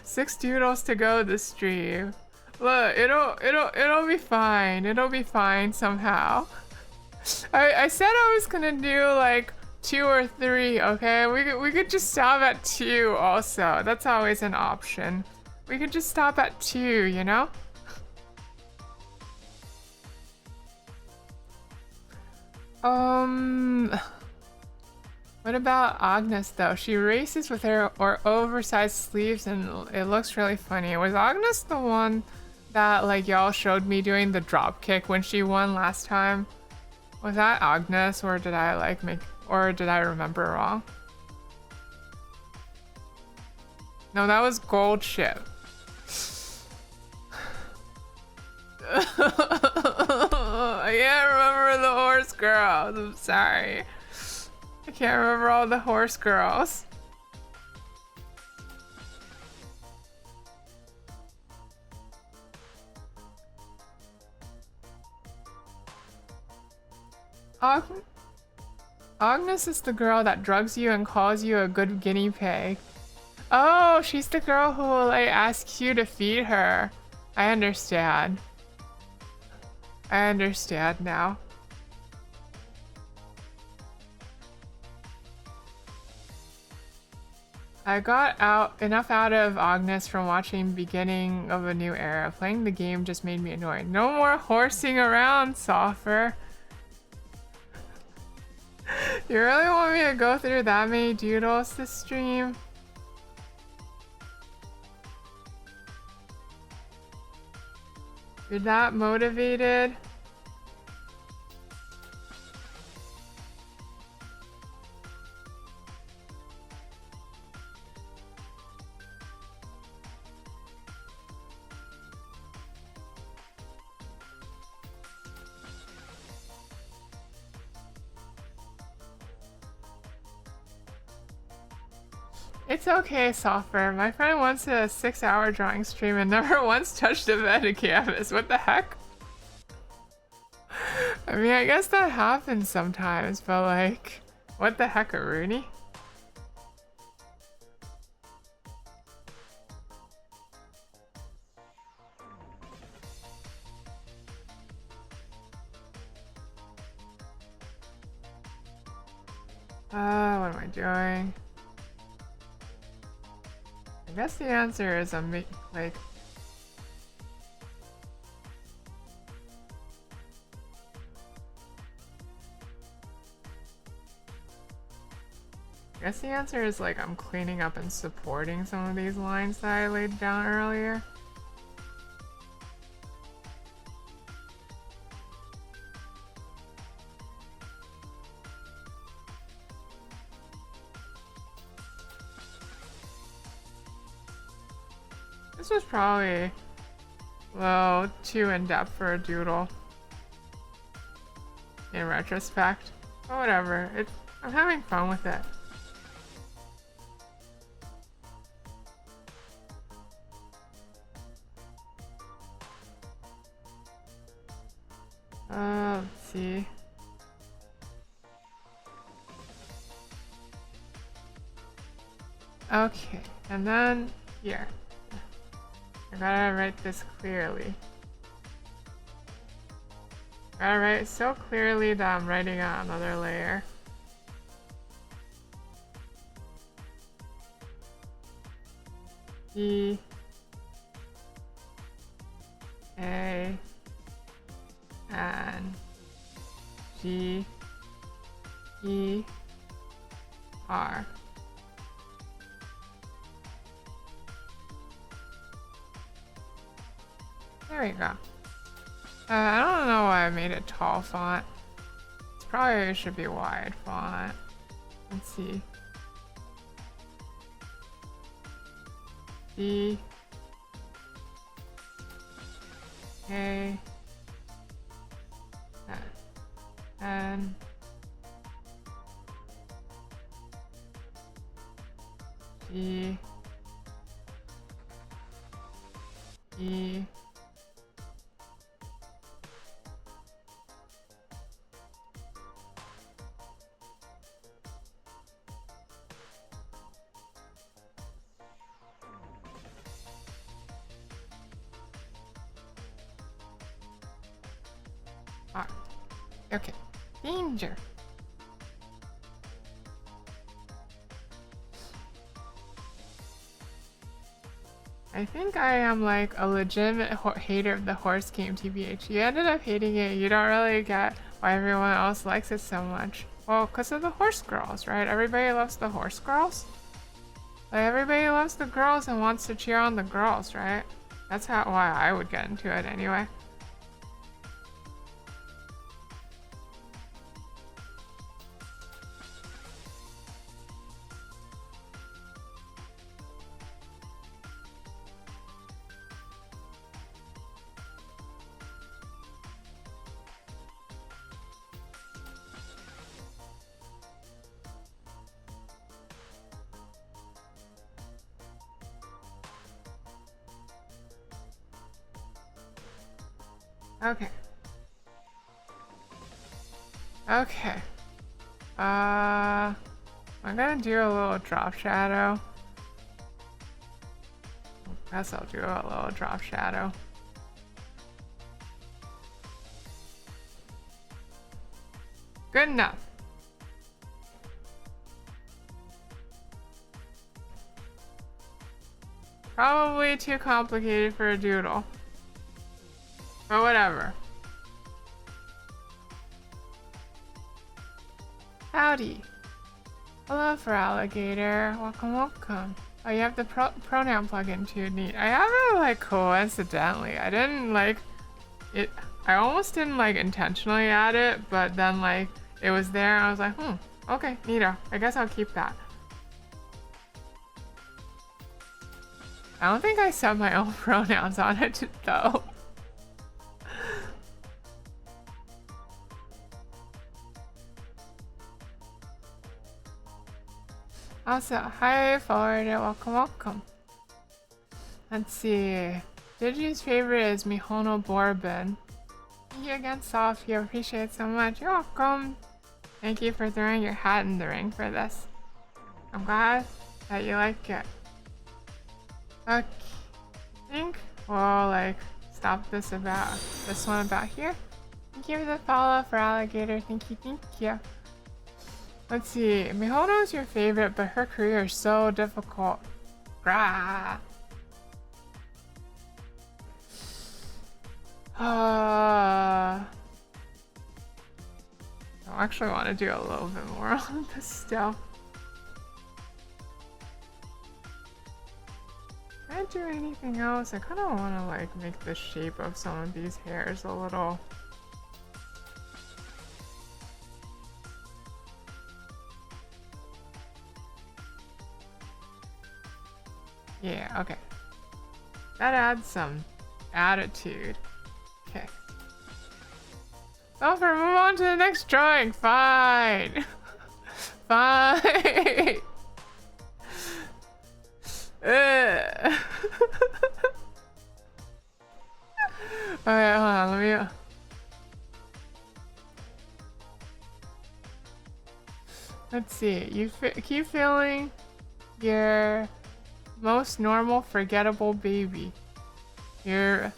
6 doodles to go this stream. Look, it'll be fine. It'll be fine somehow. I said I was gonna do like 2 or 3, okay? We could just stop at 2 also. That's always an option. We could just stop at 2, you know? What about Agnes though? She races with her oversized sleeves and it looks really funny. Was Agnes the one that like y'all showed me doing the drop kick when she won last time? Was that Agnes or did I remember wrong? No, that was Gold Ship. I can't remember the horse girls. I'm sorry. I can't remember all the horse girls. Agnes is the girl that drugs you and calls you a good guinea pig. Oh, she's the girl who like asks you to feed her. I understand. I understand now. I got enough out of Agnes from watching Beginning of a New Era. Playing the game just made me annoyed. No more horsing around, Soffer. You really want me to go through that many doodles this stream? You're that motivated? It's okay, Soffer. My friend wants a 6-hour drawing stream and never once touched a bed canvas. What the heck? I mean, I guess that happens sometimes, but like, what the heck, Rooney? What am I doing? I guess the answer is like... I guess the answer is like I'm cleaning up and supporting some of these lines that I laid down earlier. This was probably a little too in-depth for a doodle. In retrospect. But whatever, I'm having fun with it. Let's see. Okay, and then here. I gotta write this clearly. I gotta write it so clearly that I'm writing on another layer. E A N G E R. There we go. I don't know why I made it tall font. It's probably should be wide font. Let's see. D A N G E R. Okay. Danger. I think I am like a legitimate hater of the horse game, TBH. You ended up hating it. You don't really get why everyone else likes it so much. Well, because of the horse girls, right? Everybody loves the horse girls. Like, everybody loves the girls and wants to cheer on the girls, right? That's why I would get into it anyway. Okay. Okay. I'm gonna do a little drop shadow. I guess I'll do a little drop shadow. Good enough. Probably too complicated for a doodle. But whatever. Howdy. Hello for alligator. Welcome, welcome. Oh, you have the pronoun plugin too. Neat. I have it like coincidentally. I didn't like it. I almost didn't like intentionally add it, but then like it was there and I was like, okay, neato. I guess I'll keep that. I don't think I set my own pronouns on it though. Also, hi Florida, welcome, welcome. Let's see. Digi's favorite is Mihono Bourbon. Thank you again, Sophie. I appreciate it so much. You're welcome. Thank you for throwing your hat in the ring for this. I'm glad that you like it. Okay. I think we'll like stop this one about here. Thank you for the follow for alligator. Thank you, thank you. Let's see. Mihono's your favorite, but her career is so difficult. Grah. I actually want to do a little bit more on this still. Can I do anything else? I kind of want to like make the shape of some of these hairs a little. Yeah, okay. That adds some attitude. Okay. Over, move on to the next drawing. Fine. Fine. Alright, hold on, let me... Let's see, you keep feeling your most normal forgettable baby. Your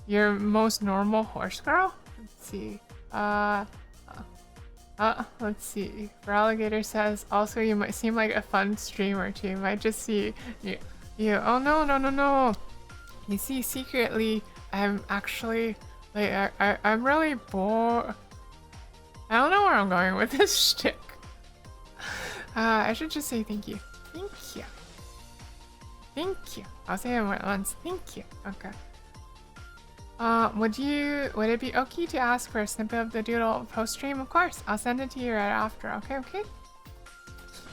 most normal horse girl? Let's see. Let's see. For alligator says, also you might seem like a fun streamer too. You might just see you. Oh no. You see, secretly, I'm actually like I'm really bored. I don't know where I'm going with this shtick. I should just say thank you. Thank you. Thank you. I'll say it once. Thank you. Okay. Would it be okay to ask for a snippet of the doodle post stream? Of course, I'll send it to you right after. Okay, okay.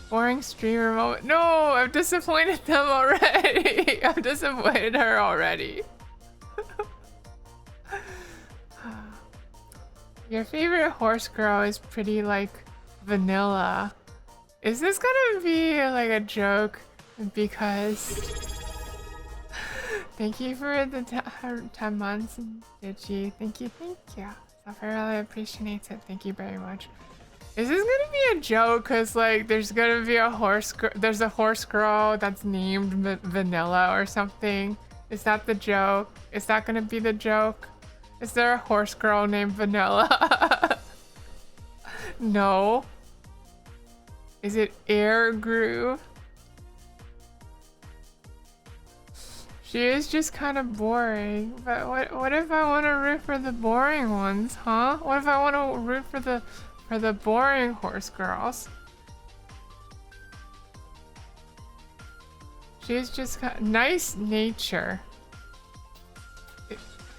Boring streamer moment. No, I've disappointed them already. I've disappointed her already. Your favorite horse girl is pretty like vanilla. Is this gonna be like a joke? Because thank you for the 10 months, Digi. Thank you, thank you. I really appreciate it. Thank you very much. Is this gonna be a joke? Cause like there's gonna be a horse. There's a horse girl that's named Vanilla or something. Is that the joke? Is that gonna be the joke? Is there a horse girl named Vanilla? No. Is it Air Groove? She is just kind of boring. But what if I want to root for the boring ones, huh? What if I want to root for the boring horse girls? She's just nice nature.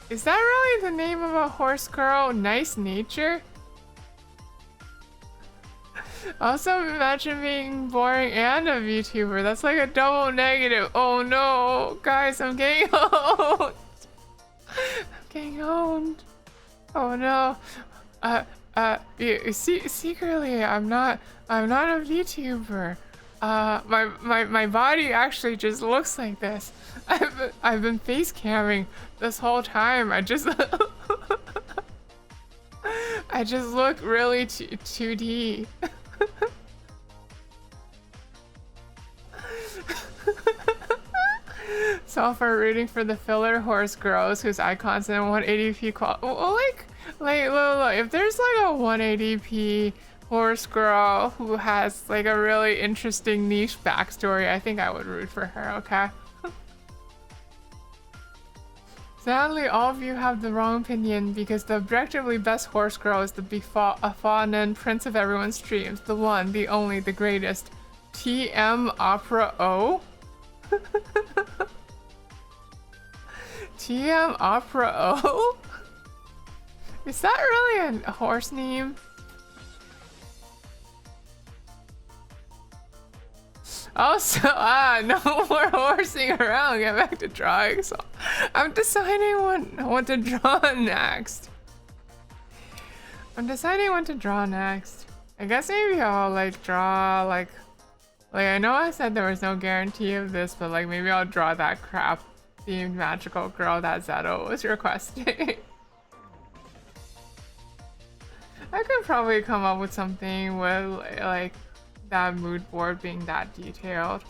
Is that really the name of a horse girl? Nice nature? Also, imagine being boring and a VTuber. That's like a double negative. Oh no, guys, I'm getting owned. I'm getting owned. Oh no. Secretly, I'm not a VTuber. My body actually just looks like this. I've been face camming this whole time. I just I just look really 2D. So for rooting for the filler horse girls whose icons in 180p quality. Look, if there's like a 180p horse girl who has like a really interesting niche backstory, I think I would root for her, okay? Sadly, all of you have the wrong opinion because the objectively best horse girl is the Befanen Prince of everyone's dreams, the one, the only, the greatest, TM Opera O? TM Opera O? Is that really a horse name? Also, no more horsing around. Get back to drawing. So I'm deciding what to draw next. I guess maybe I'll like draw like I know I said there was no guarantee of this, but like maybe I'll draw that crap themed magical girl that Zeto was requesting. I could probably come up with something with like that mood board being that detailed.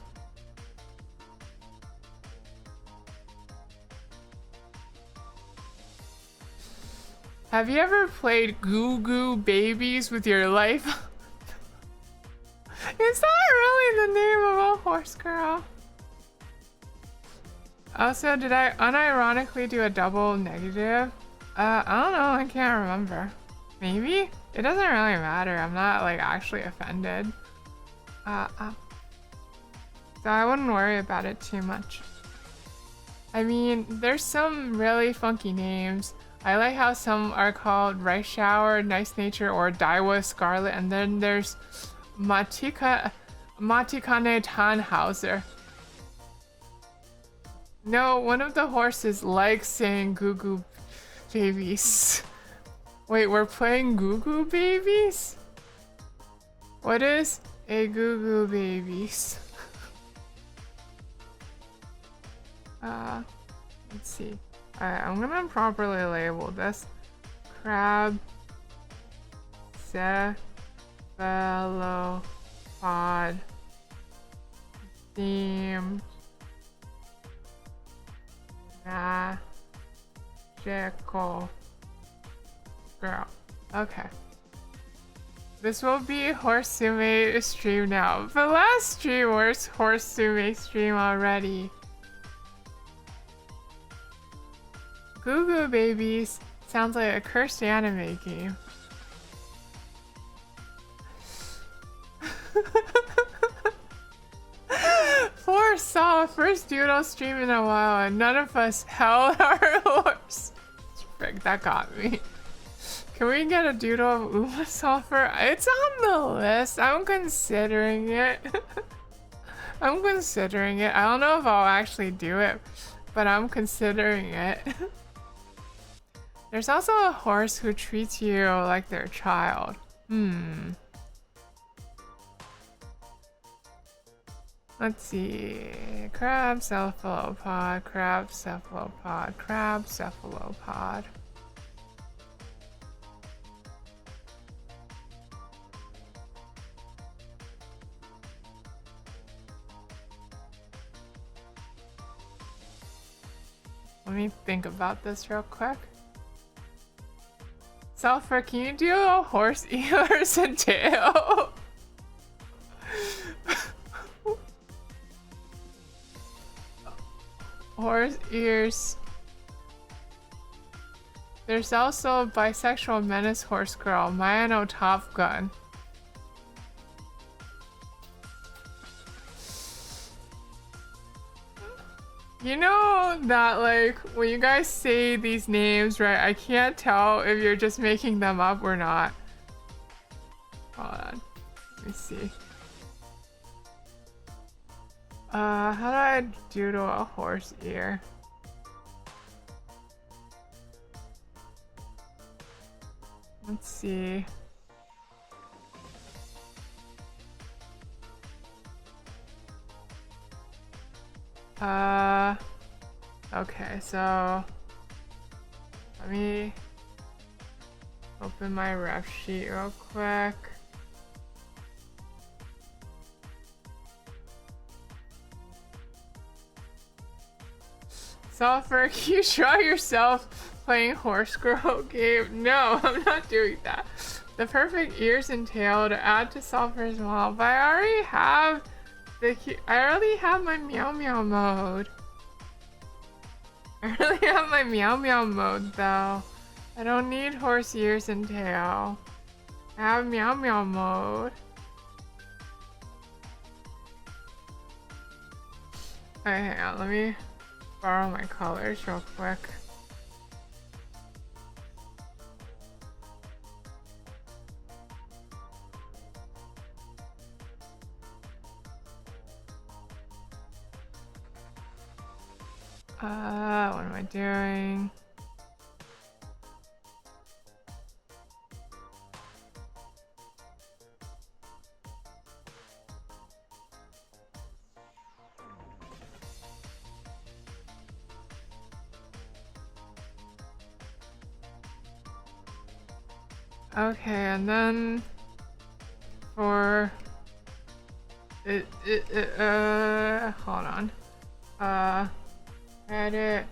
Have you ever played Goo Goo Babies with your life? Is that really the name of a horse girl? Also, did I unironically do a double negative? I don't know, I can't remember. Maybe? It doesn't really matter, I'm not like actually offended. So I wouldn't worry about it too much. I mean, there's some really funky names. I like how some are called Rice Shower, Nice Nature, or Daiwa Scarlet, and then there's Matikane Tannhauser. No, one of the horses likes saying Goo Goo Babies. Wait, we're playing Goo Goo Babies? What is a Goo Goo Babies? Let's see. Alright, I'm gonna properly label this. Crab cephalopod themed magical girl. Okay. This will be Horsume stream now. The last stream was Horsume stream already. Goo Goo Babies sounds like a cursed anime game. Force saw first doodle stream in a while and none of us held our horse. perfect. That got me. Can we get a doodle of Uma sulfur? It's on the list. I'm considering it. I'm considering it. I don't know if I'll actually do it, but I'm considering it. There's also a horse who treats you like their child. Let's see. Crab, cephalopod, crab, cephalopod, crab, cephalopod. Let me think about this real quick. Sulfur, can you do a horse ears and tail? Horse ears. There's also a bisexual menace horse girl, Maya no Top Gun. You know that, like, when you guys say these names, right, I can't tell if you're just making them up or not. Hold on. Let me see. How do I doodle a horse ear? Let's see. Okay, so let me open my ref sheet real quick. Sulfur, can you draw yourself playing horse girl game? No, I'm not doing that. The perfect ears and tail to add to Sulfur's model, but I already have my meow meow mode. I already have my meow meow mode though. I don't need horse ears and tail. I have meow meow mode. Okay, hang on, let me borrow my colors real quick. What am I doing? Okay, and then for hold on. Edit,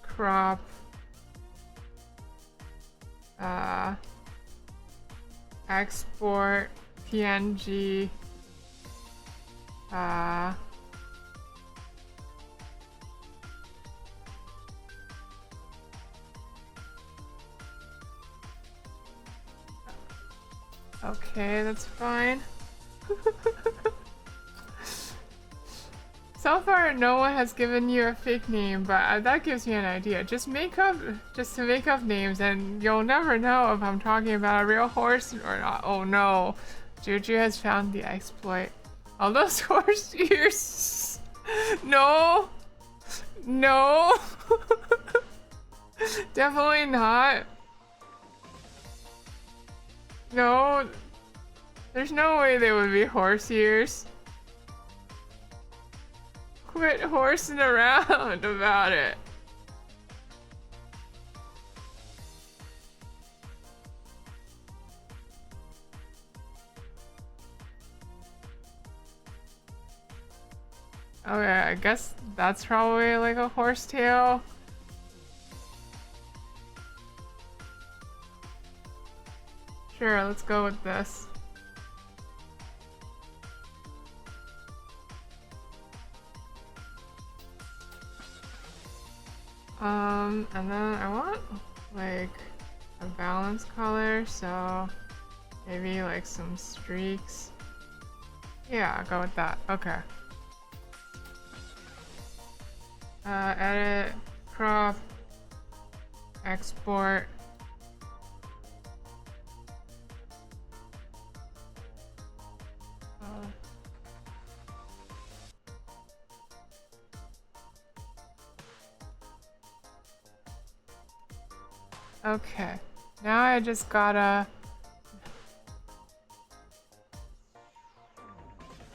crop, export, PNG, okay, that's fine. So far, no one has given you a fake name, but that gives me an idea. Just to make up names, and you'll never know if I'm talking about a real horse or not. Oh no, Juju has found the exploit. All those horse ears. No, no, definitely not. No, there's no way they would be horse ears. Quit horsing around about it. Okay, I guess that's probably like a horsetail. Sure, let's go with this. And then I want like a balanced color, so maybe like some streaks. Yeah, I'll go with that. Okay. Edit, crop, Export. Okay. Now I just gotta...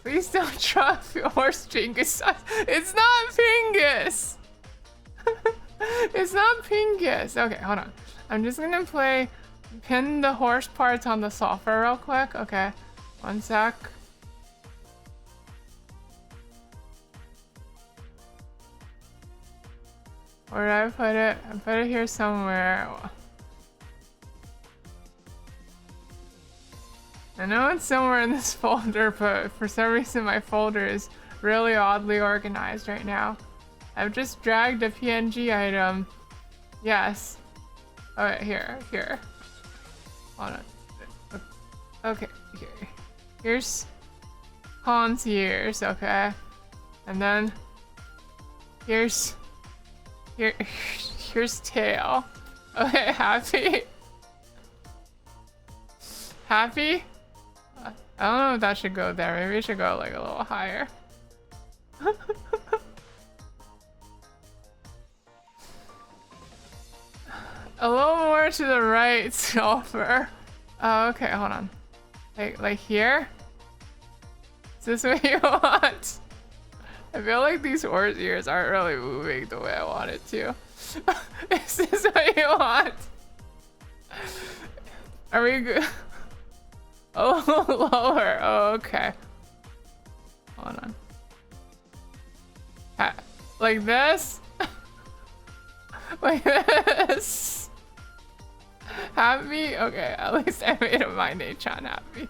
Please don't drop your horse Pingus. It's not Pingus! It's not Pingus. Okay, hold on. I'm just gonna pin the horse parts on the software real quick. Okay, one sec. Where did I put it? I put it here somewhere. I know it's somewhere in this folder, but for some reason my folder is really oddly organized right now. I've just dragged a PNG item. Yes. Alright, here. Hold on. Okay, here. Here's Han's ears, okay? And then here's tail. Okay, happy? Happy? I don't know if that should go there. Maybe it should go like a little higher. A little more to the right, Sulfur. Oh, okay, hold on. Like here? Is this what you want? I feel like these horse ears aren't really moving the way I want it to. Is this what you want? Are we good? A little lower. Oh, okay. Hold on. Like this? Like this? Happy? Okay, at least I made my Nachon happy.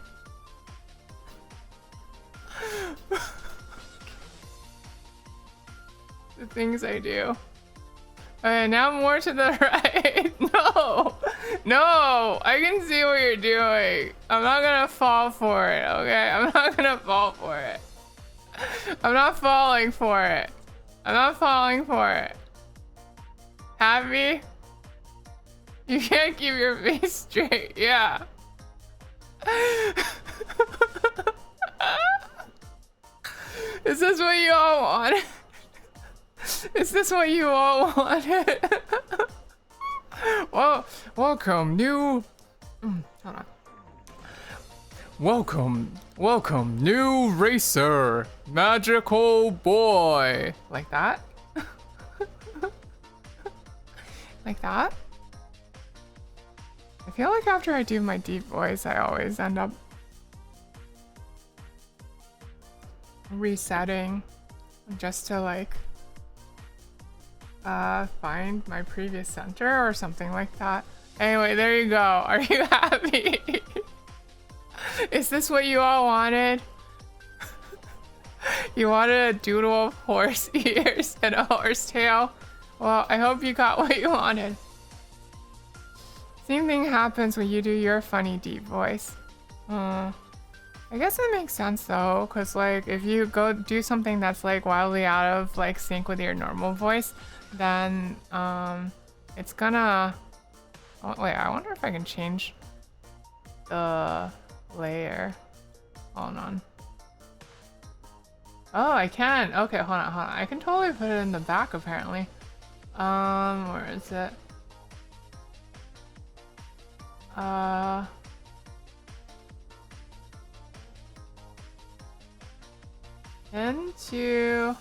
The things I do. Okay, now more to the right. No! No! I can see what you're doing. I'm not gonna fall for it, okay? I'm not gonna fall for it. I'm not falling for it. I'm not falling for it. Happy? You can't keep your face straight, yeah. Is this what you all wanted? Is this what you all wanted? Well, welcome, new... hold on. Welcome, new racer, magical boy. Like that? Like that? I feel like after I do my deep voice, I always end up resetting just to like find my previous center or something like that. Anyway, there you go. Are you happy? Is this what you all wanted? You wanted a doodle of horse ears and a horse tail? Well, I hope you got what you wanted. Same thing happens when you do your funny deep voice. I guess it makes sense though, cause like if you go do something that's like wildly out of like sync with your normal voice, then it's gonna... Oh, wait, I wonder if I can change the layer. Hold on. Oh, I can. Okay, hold on. I can totally put it in the back apparently. Where is it? Into...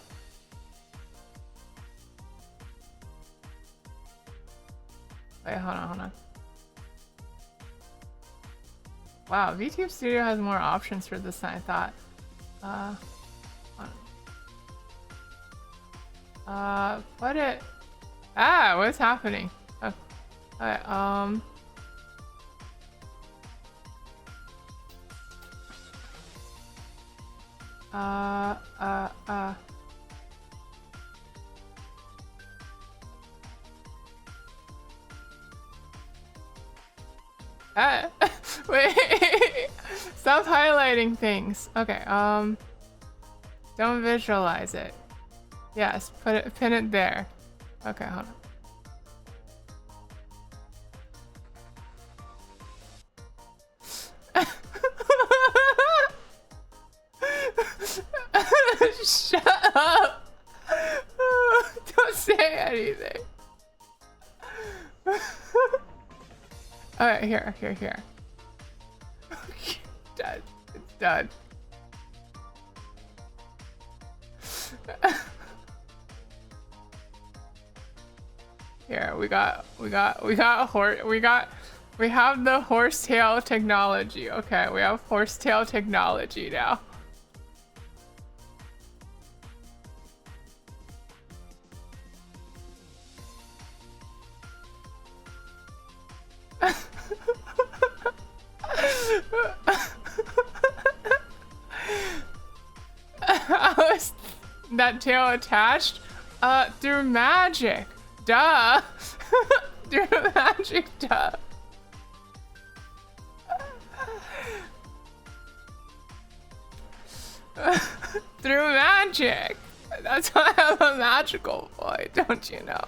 Wait, hold on. Wow, VTube Studio has more options for this than I thought. Put it... Ah, what's happening? Oh, alright, wait, stop highlighting things. Okay, don't visualize it. Yes, pin it there. Okay, hold Shut up! Don't say anything. Alright, here. Done. It's done. Here, we have the horsetail technology. Okay, we have horsetail technology now. How is that tail attached? Through magic. Duh. Through magic, duh. Through magic. That's why I'm a magical boy, don't you know?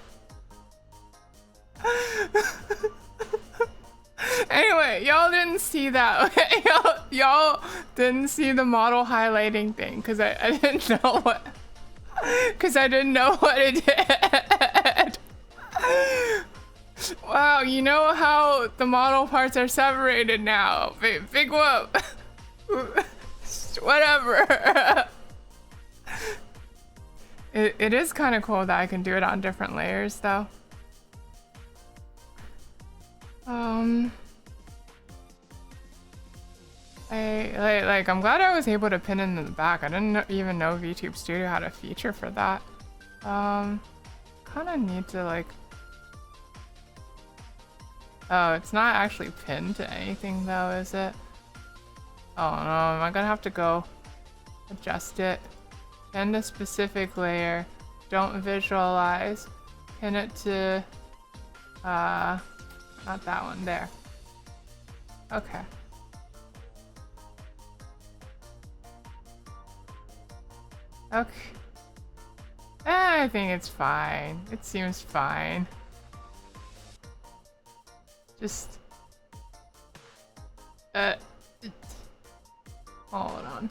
Anyway, y'all didn't see that. Okay? Y'all didn't see the model highlighting thing because I didn't know what. Because I didn't know what it did. Wow, you know how the model parts are separated now. Big whoop. Whatever. It is kind of cool that I can do it on different layers though. I'm glad I was able to pin it in the back. I didn't even know VTube Studio had a feature for that. Kind of need to like. Oh, it's not actually pinned to anything though, is it? Oh no, am I gonna have to go adjust it? Pin the specific layer. Don't visualize. Pin it to, not that one, there. Okay. Okay. I think it's fine. It seems fine. Just... hold on.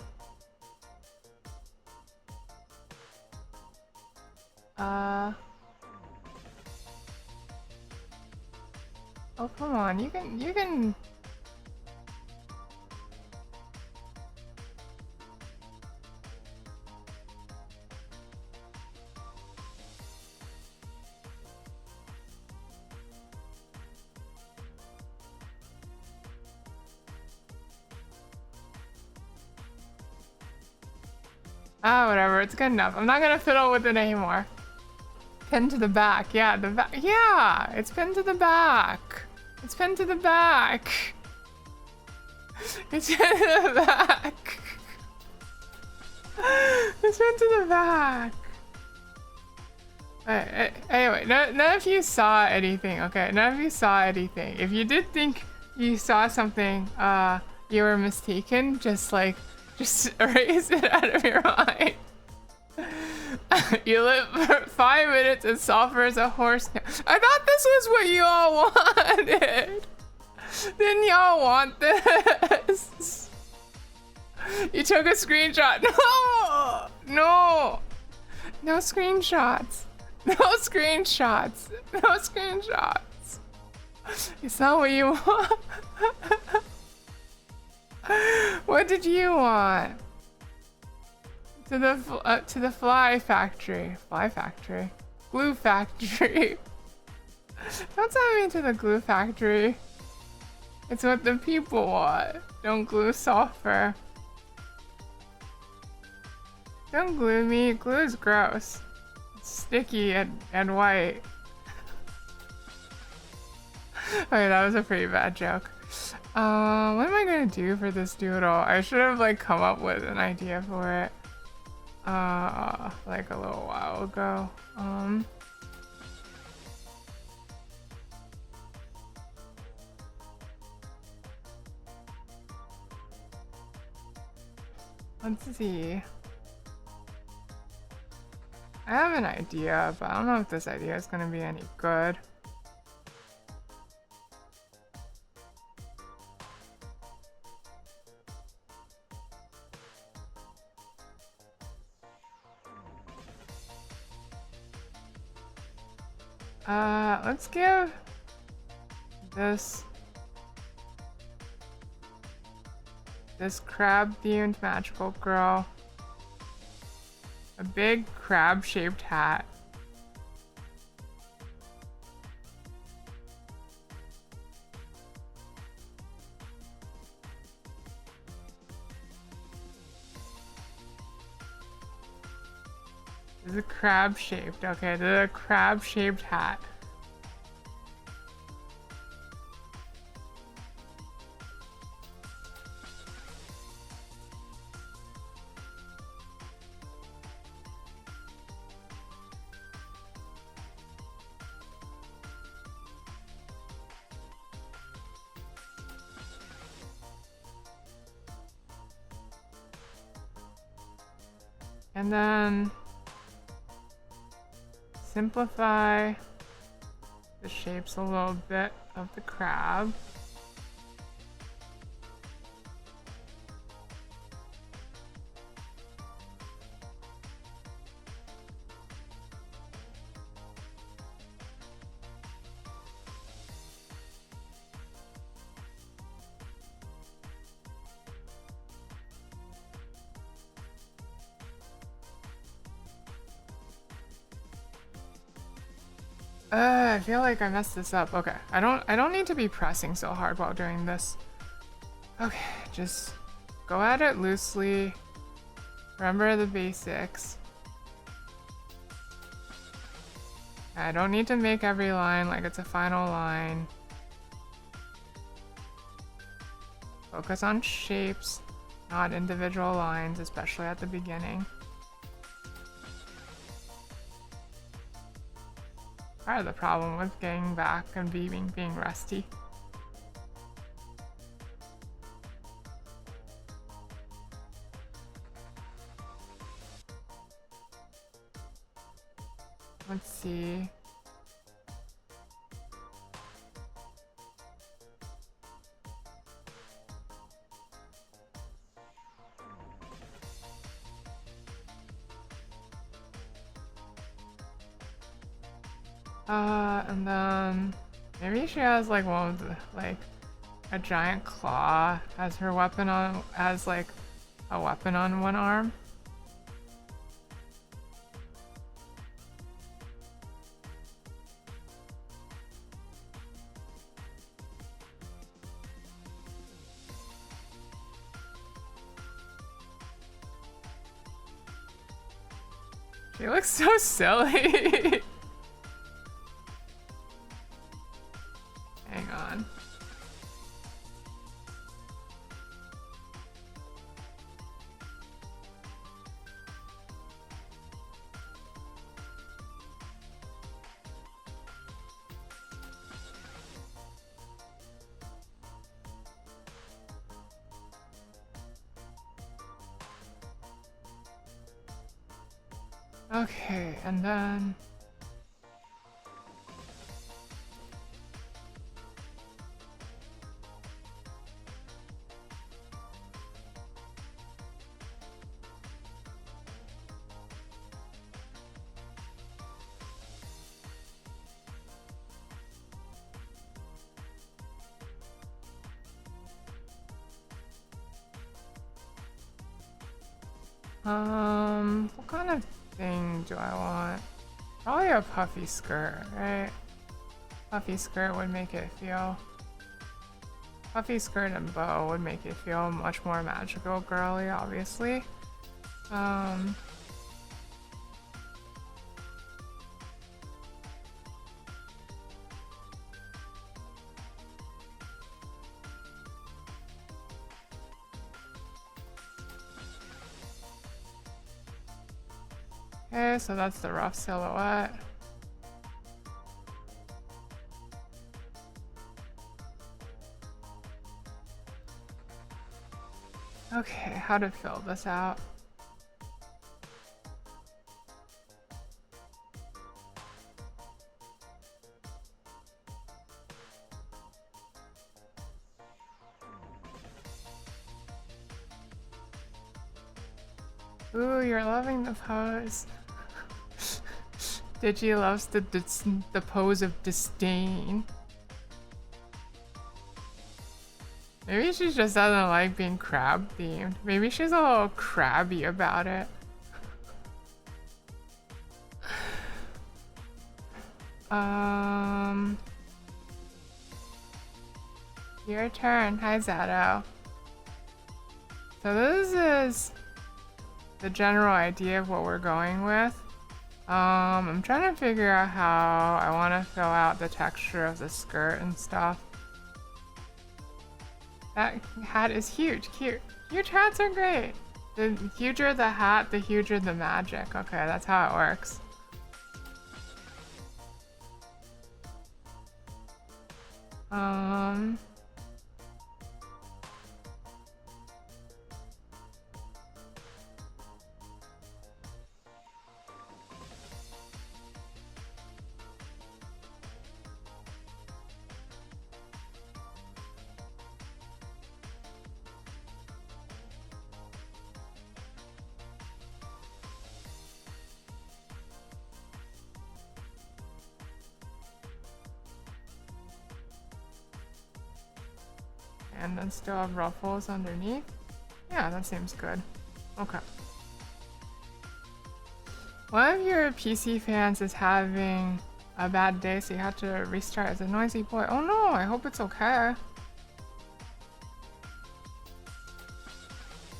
Oh, come on. You can... Ah, whatever. It's good enough. I'm not gonna fiddle with it anymore. Pin to the back. Yeah, the back. Yeah, it's pinned to the back. It's pinned to the back. It's pinned to the back. It's pinned to the back. Anyway, none of you saw anything, okay? None of you saw anything. If you did think you saw something, you were mistaken. Just erase it out of your mind. You live for 5 minutes as software as a horse. I thought this was what you all wanted. Didn't y'all want this? You took a screenshot. No! No! No screenshots. No screenshots. No screenshots. It's not what you want. What did you want? To the fly factory. Fly factory. Glue factory. Don't send me to the glue factory. It's what the people want. Don't glue software. Don't glue me. Glue is gross. It's sticky and white. Okay, that was a pretty bad joke. What am I gonna do for this doodle? I should have like come up with an idea for it. Like a little while ago. Let's see. I have an idea, but I don't know if this idea is gonna be any good. Let's give this crab-themed magical girl a big crab-shaped hat. This is crab-shaped. Okay, the crab-shaped hat. And then simplify the shapes a little bit of the crab. I feel like I messed this up. Okay, I don't need to be pressing so hard while doing this. Okay, just go at it loosely. Remember the basics. I don't need to make every line like it's a final line. Focus on shapes, not individual lines, especially at the beginning. Part of the problem with getting back and being rusty. Let's see. And then maybe she has like one of the, like a giant claw as her weapon on, as like a weapon on one arm. She looks so silly. Hang on. Okay, and then what kind of thing do I want? Probably a puffy skirt, right? Puffy skirt would make it feel... Puffy skirt and bow would make it feel much more magical girly, obviously. Okay, so that's the rough silhouette. Okay, how to fill this out? Ooh, you're loving the pose. Digi loves the pose of disdain. Maybe she just doesn't like being crab themed. Maybe she's a little crabby about it. Your turn. Hi, Zato. So this is the general idea of what we're going with. I'm trying to figure out how I want to fill out the texture of the skirt and stuff. That hat is huge. Cute. Huge hats are great. The huger the hat, the huger the magic. Okay, that's how it works. And then still have ruffles underneath. Yeah, that seems good. Okay. One of your PC fans is having a bad day, so you have to restart as a noisy boy. Oh no, I hope it's okay.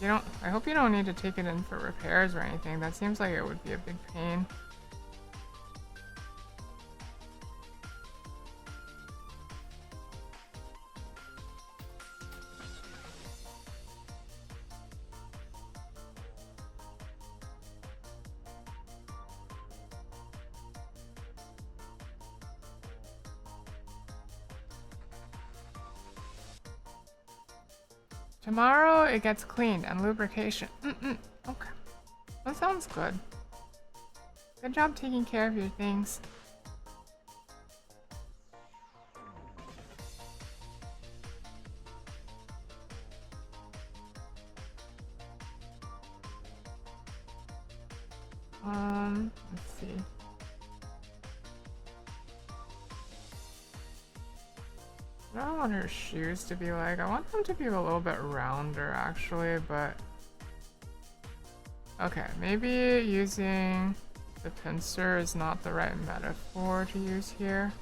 I hope you don't need to take it in for repairs or anything. That seems like it would be a big pain. Tomorrow it gets cleaned and lubrication. Okay. That sounds good. Good job taking care of your things. Let's see. I don't want her shoes to be like, I want them to be a little bit rounder actually, but okay, maybe using the pincer is not the right metaphor to use here.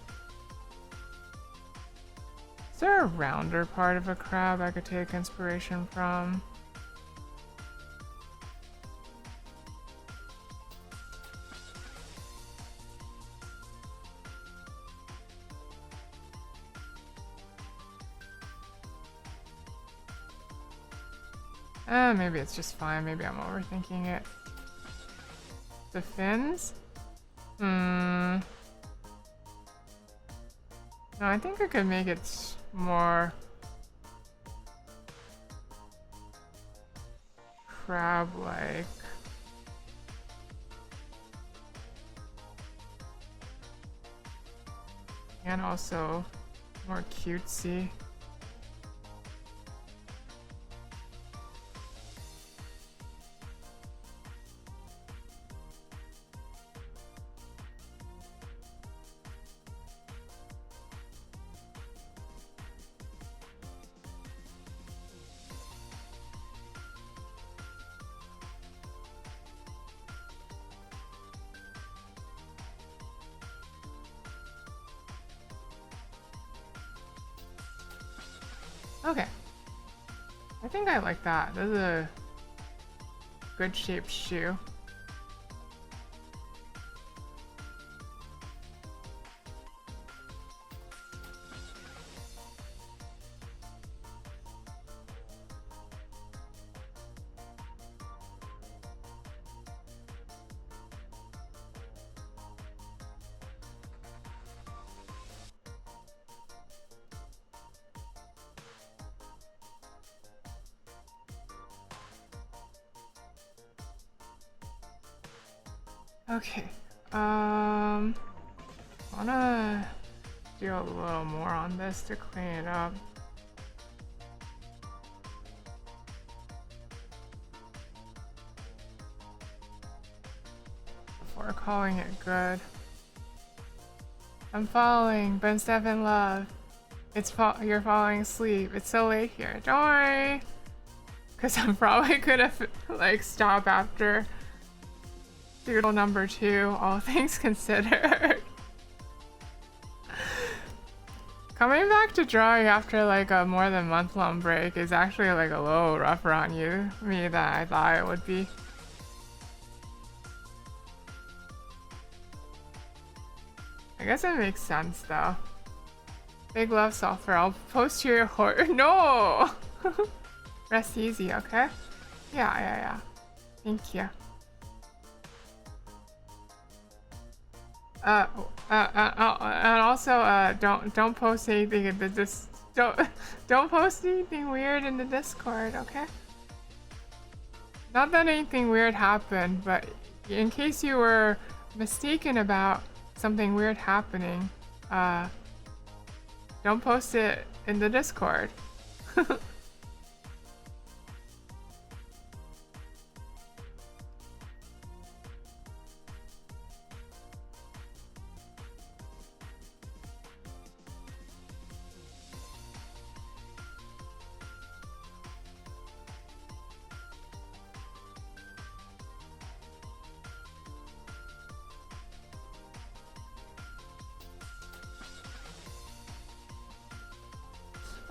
Is there a rounder part of a crab I could take inspiration from? Maybe it's just fine. Maybe I'm overthinking it. The fins? No, I think I could make it more crab-like. And also more cutesy. Okay. I think I like that. This is a good shaped shoe. Okay, I wanna do a little more on this to clean it up. Before calling it good. I'm falling, but instead of in love. You're falling asleep. It's so late here. Don't worry. Because I'm probably gonna like stop after doodle number 2, all things considered. Coming back to drawing after like a more than month-long break is actually like a little rougher on me than I thought it would be. I guess it makes sense though. Big love software. I'll post your horror. No! Rest easy, okay? Yeah. Thank you. And also, don't post anything in the don't post anything weird in the Discord, okay? Not that anything weird happened, but in case you were mistaken about something weird happening, don't post it in the Discord.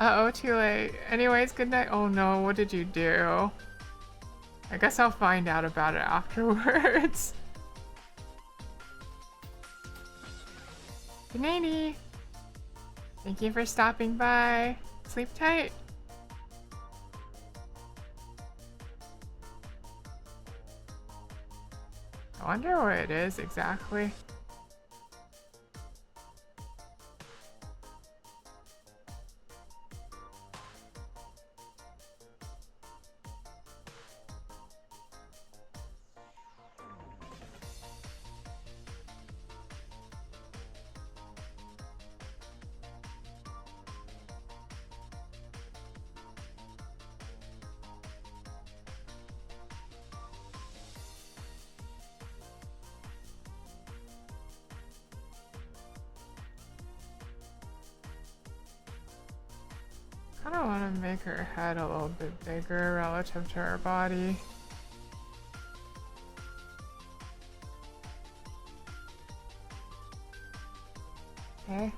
Uh-oh, too late. Anyways, good night. Oh no, what did you do? I guess I'll find out about it afterwards. Good nighty. Thank you for stopping by. Sleep tight. I wonder what it is exactly. I kind of want to make her head a little bit bigger relative to her body. Okay.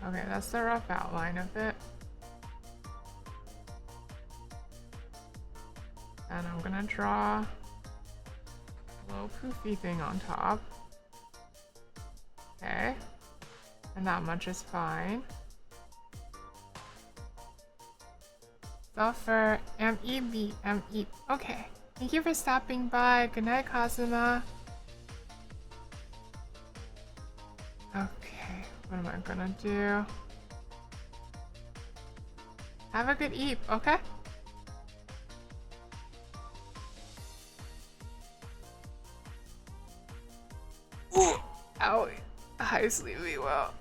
Okay, that's the rough outline of it. And I'm gonna draw a little poofy thing on top. Okay. And that much is fine. Sulfur, MEB, MEB. Okay. Thank you for stopping by. Good night, Kazuma. Okay, what am I gonna do? Have a good eat, okay? Ooh, ow. Hi, sleepy well.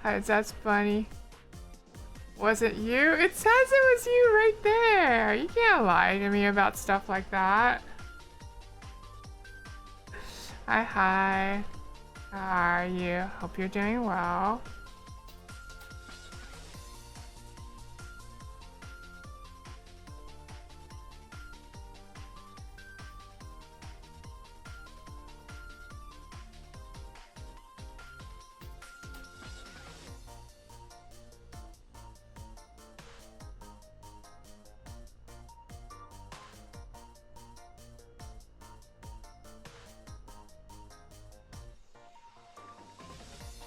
That's funny. Was it you? It says it was you right there. You can't lie to me about stuff like that. Hi, hi. How are you? Hope you're doing well.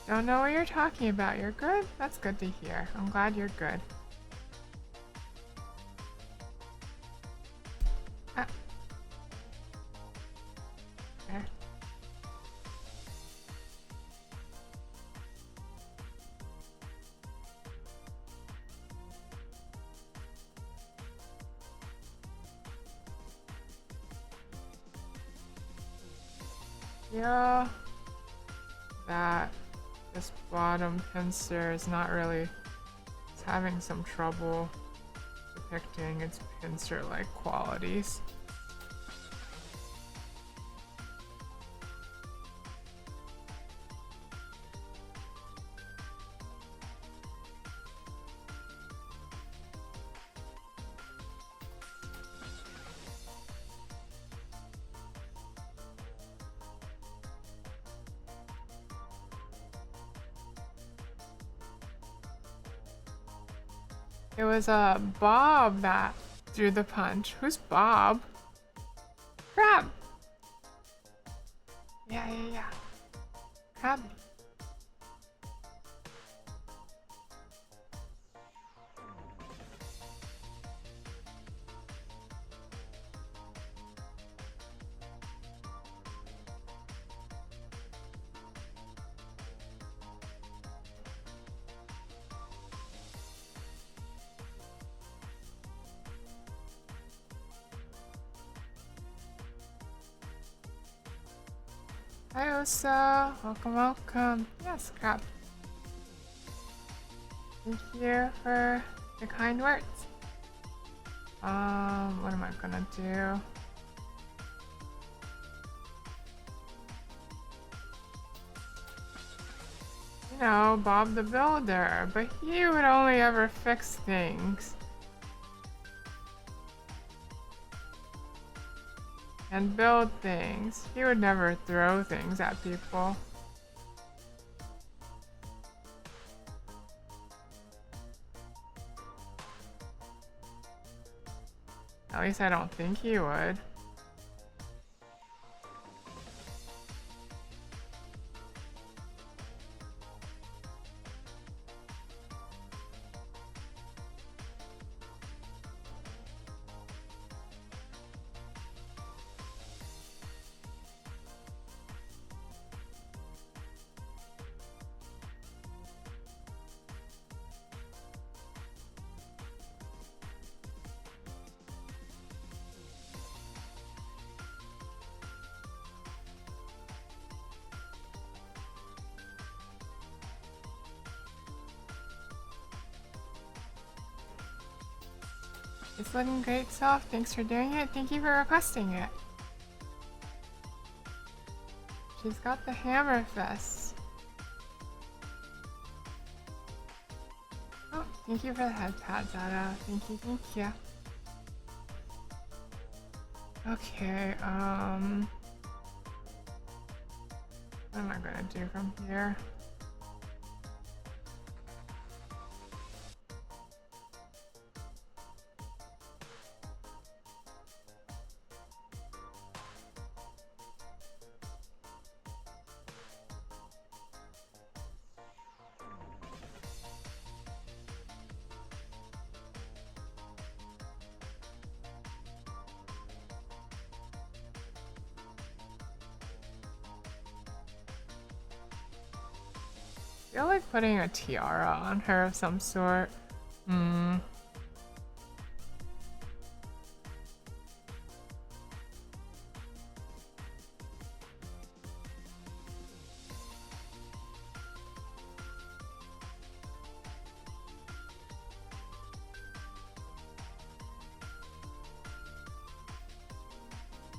Don't know what you're talking about. You're good? That's good to hear. I'm glad you're good. Ah. Okay. Yeah. That. This bottom pincer is not really, it's having some trouble depicting its pincer-like qualities. It was Bob that threw the punch. Who's Bob? Crab! Yeah. Crab. Hi Osa, welcome. Yes, crap. Thank you for your kind words. What am I gonna do? You know, Bob the Builder, but he would only ever fix things. And build things. He would never throw things at people. At least I don't think he would. It's looking great, Self. Thanks for doing it. Thank you for requesting it. She's got the hammer fist. Oh, thank you for the head pad, Zara. Thank you. Okay, what am I gonna do from here? I feel like putting a tiara on her of some sort.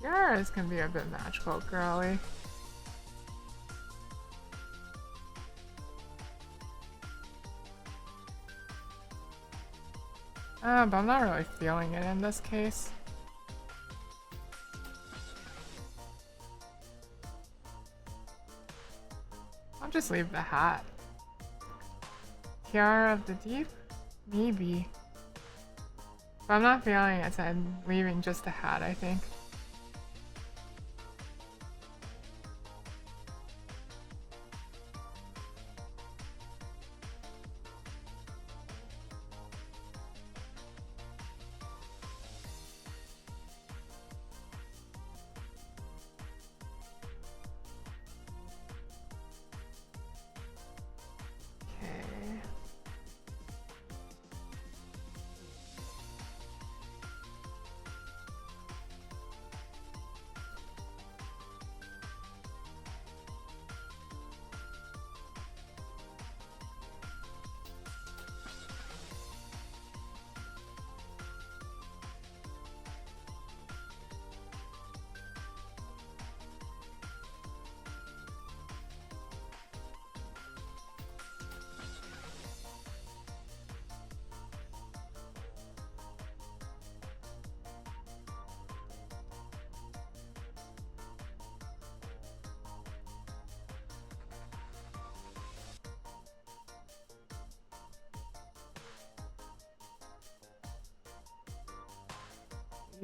Tiaras can be a bit magical, girly. But I'm not really feeling it in this case. I'll just leave the hat. Tiara of the Deep? Maybe. But I'm not feeling it, so I'm leaving just the hat, I think.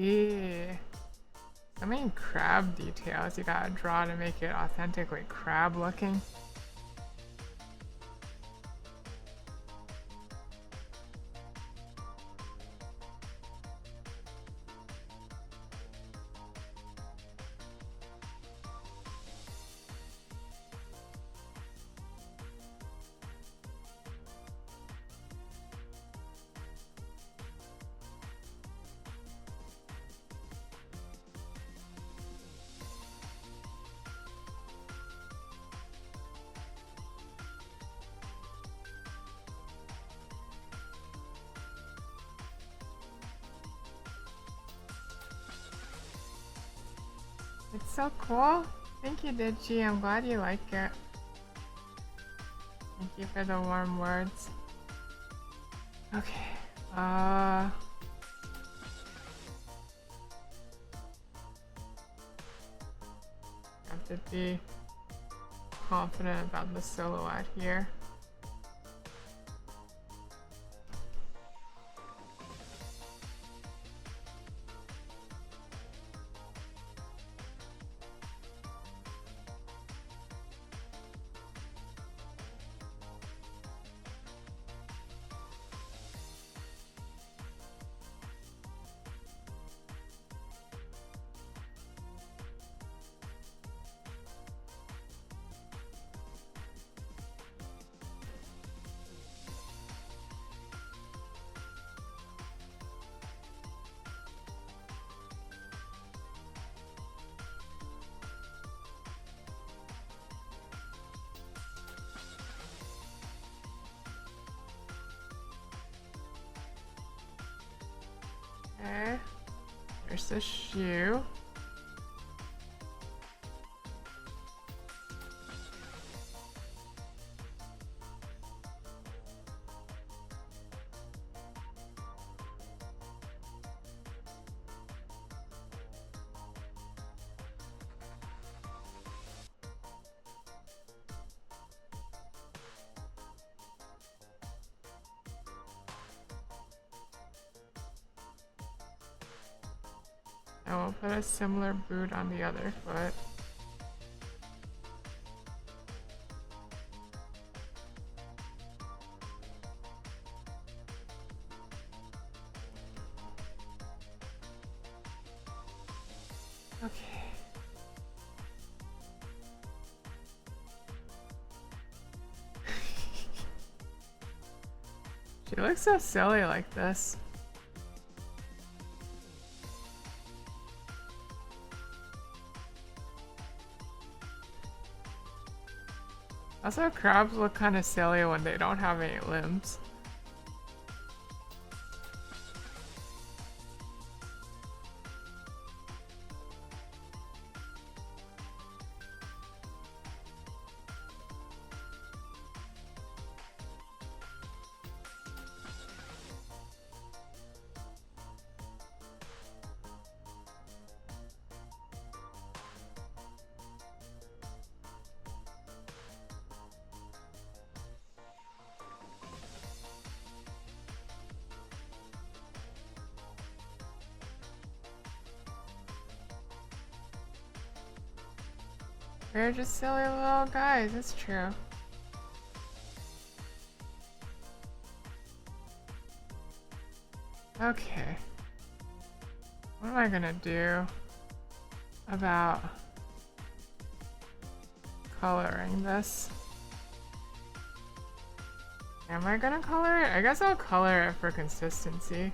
Yeah. So many crab details you gotta draw to make it authentically crab looking. It's so cool. Thank you, Digi. I'm glad you like it. Thank you for the warm words. Okay. Have to be confident about the silhouette here. Okay, there's the shoe. And we'll put a similar boot on the other foot. Okay. She looks so silly like this. Also, crabs look kind of silly when they don't have any limbs. We're just silly little guys, it's true. Okay. What am I gonna do about coloring this? Am I gonna color it? I guess I'll color it for consistency.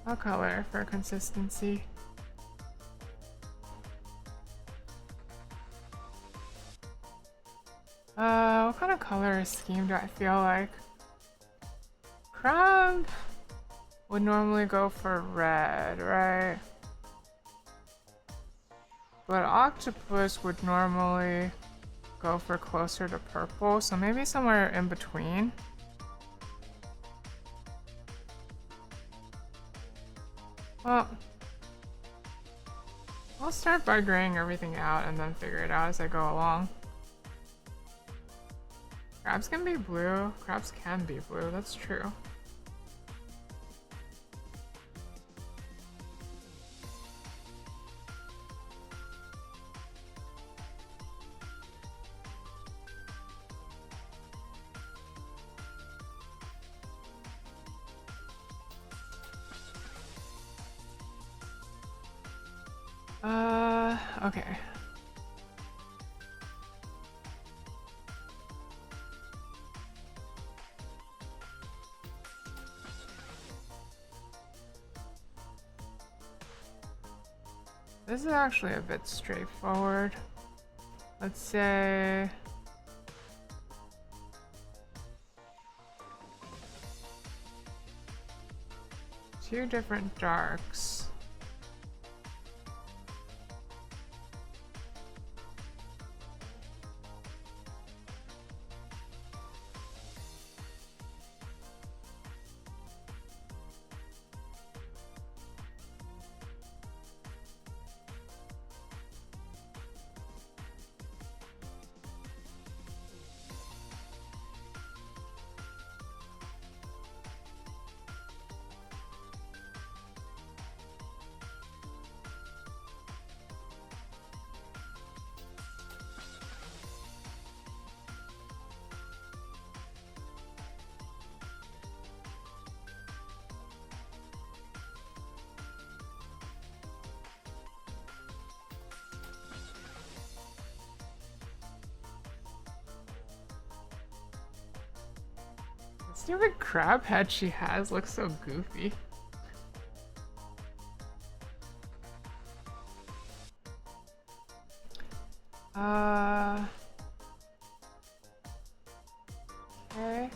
I'll color for consistency. What kind of color scheme do I feel like? Crab would normally go for red, right? But octopus would normally go for closer to purple, so maybe somewhere in between. Well, I'll start by graying everything out and then figure it out as I go along. Crabs can be blue. Crabs can be blue, that's true. Okay. This is actually a bit straightforward. Let's say two different darks. The stupid crab head she has looks so goofy. Okay.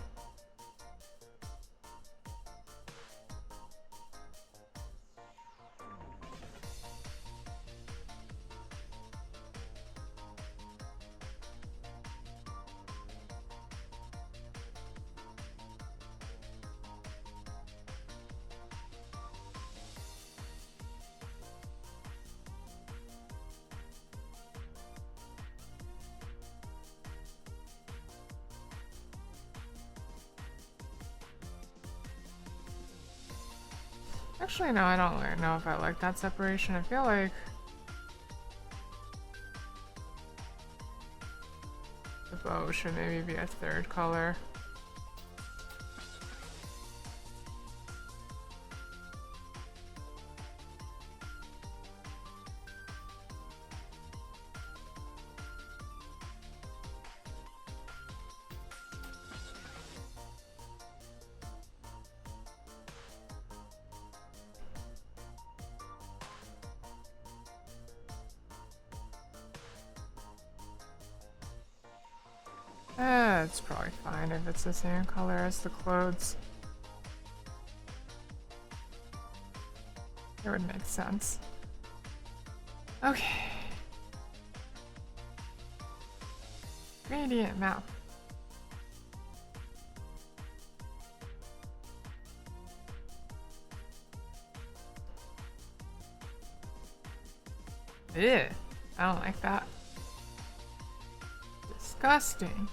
Actually, no, I don't really know if I like that separation. I feel like the bow should maybe be a third color. It's probably fine if it's the same color as the clothes. It would make sense. Okay. Gradient map. Ew. I don't like that. Disgusting.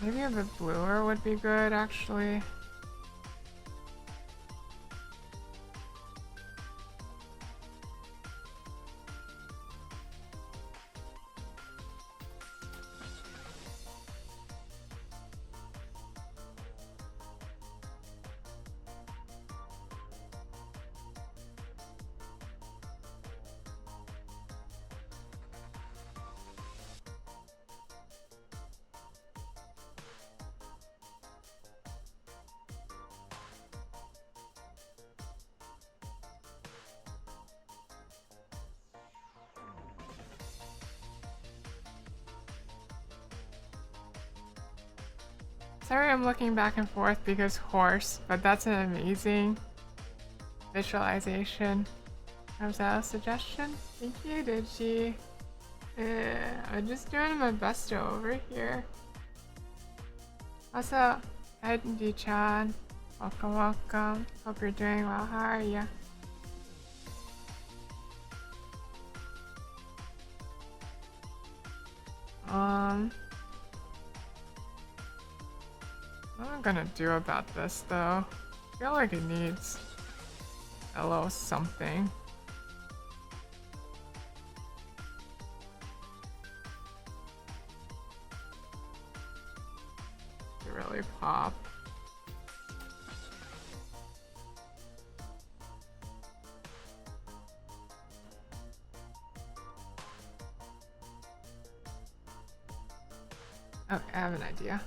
Maybe a bit bluer would be good, actually. Sorry I'm looking back and forth because horse, but that's an amazing visualization. Was that a suggestion? Thank you, Digi. I'm just doing my best over here. Also, hi D-chan. Welcome, welcome. Hope you're doing well. How are you? What am I gonna do about this though? I feel like it needs a little something. To really pop. Okay, I have an idea.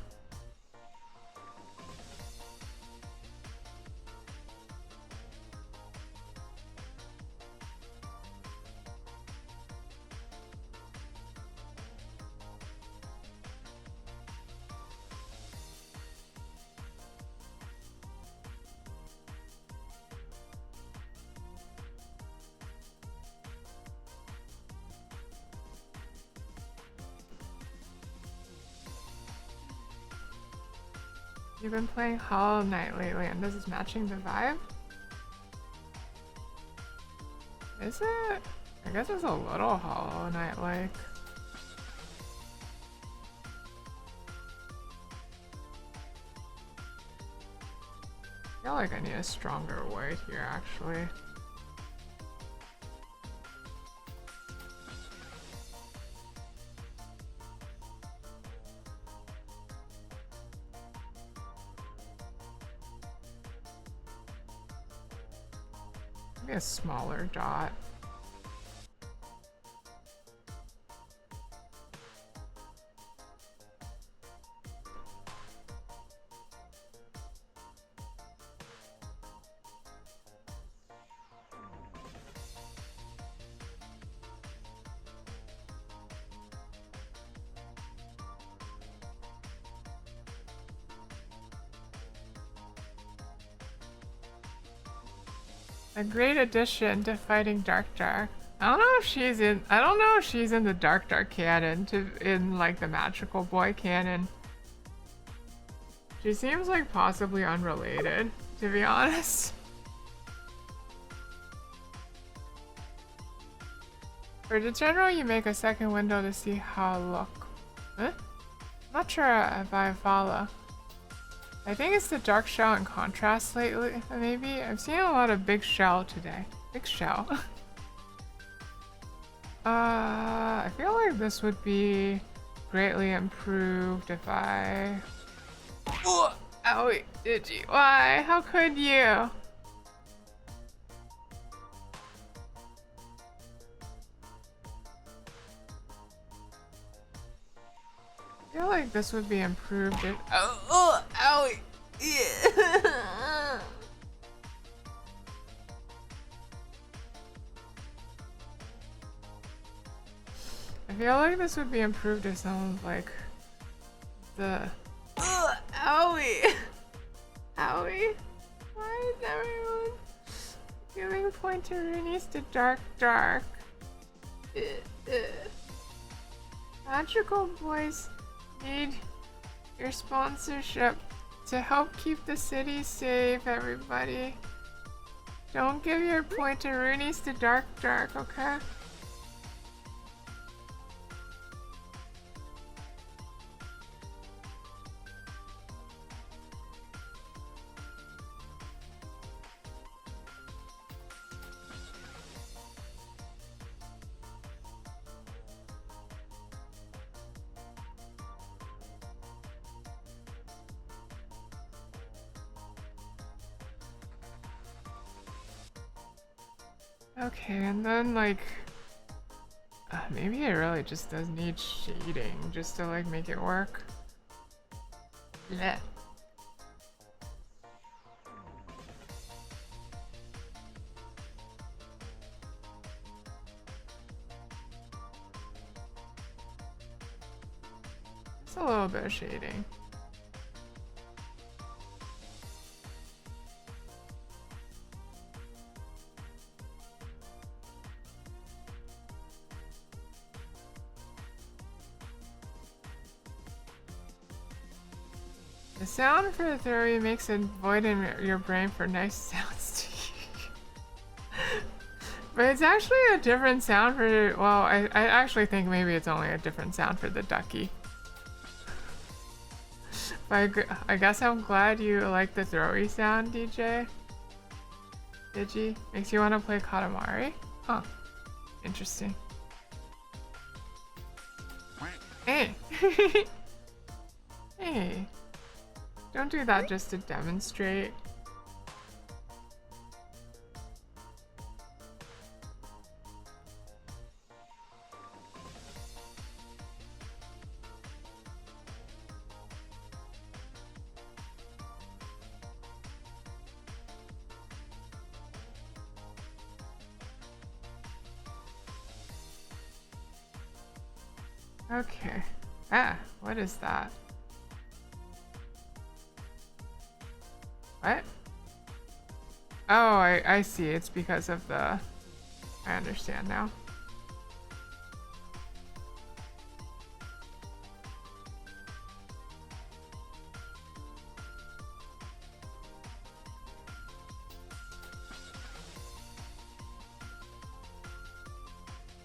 You've been playing Hollow Knight lately, and this is matching the vibe? Is it? I guess it's a little Hollow Knight-like. I feel like I need a stronger white here, actually. Maybe a smaller dot. A great addition to fighting Dark. I don't know if she's in the Dark canon in like the Magical Boy canon. She seems like possibly unrelated, to be honest. For the general, you make a second window to see how it look. Huh? Not sure if I follow. I think it's the dark shell in contrast lately, maybe? I've seen a lot of big shell today. Big shell. I feel like this would be greatly improved if I... Oh, owie, did you? Why? How could you? I feel like this would be improved if... Oh, owie! Yeah. I feel like this would be improved if someone's like... The... Owie! Owie? Why is everyone giving pointeroonies to Dark? Magical boys need your sponsorship to help keep the city safe, everybody. Don't give your pointeroonies to Dark, okay? Okay, and then like maybe it really just does need shading just to like make it work. Yeah. Just a little bit of shading. The sound for the theory makes a void in your brain for nice sounds to hear. But it's actually a different sound for, well, I actually think maybe it's only a different sound for the ducky. But I guess I'm glad you like the throwy sound, DJ. Digi? Makes you want to play Katamari? Huh. Interesting. Hey! Hey! Don't do that just to demonstrate. Okay. Ah, what is that? What? Oh, I see. It's because of the... I understand now.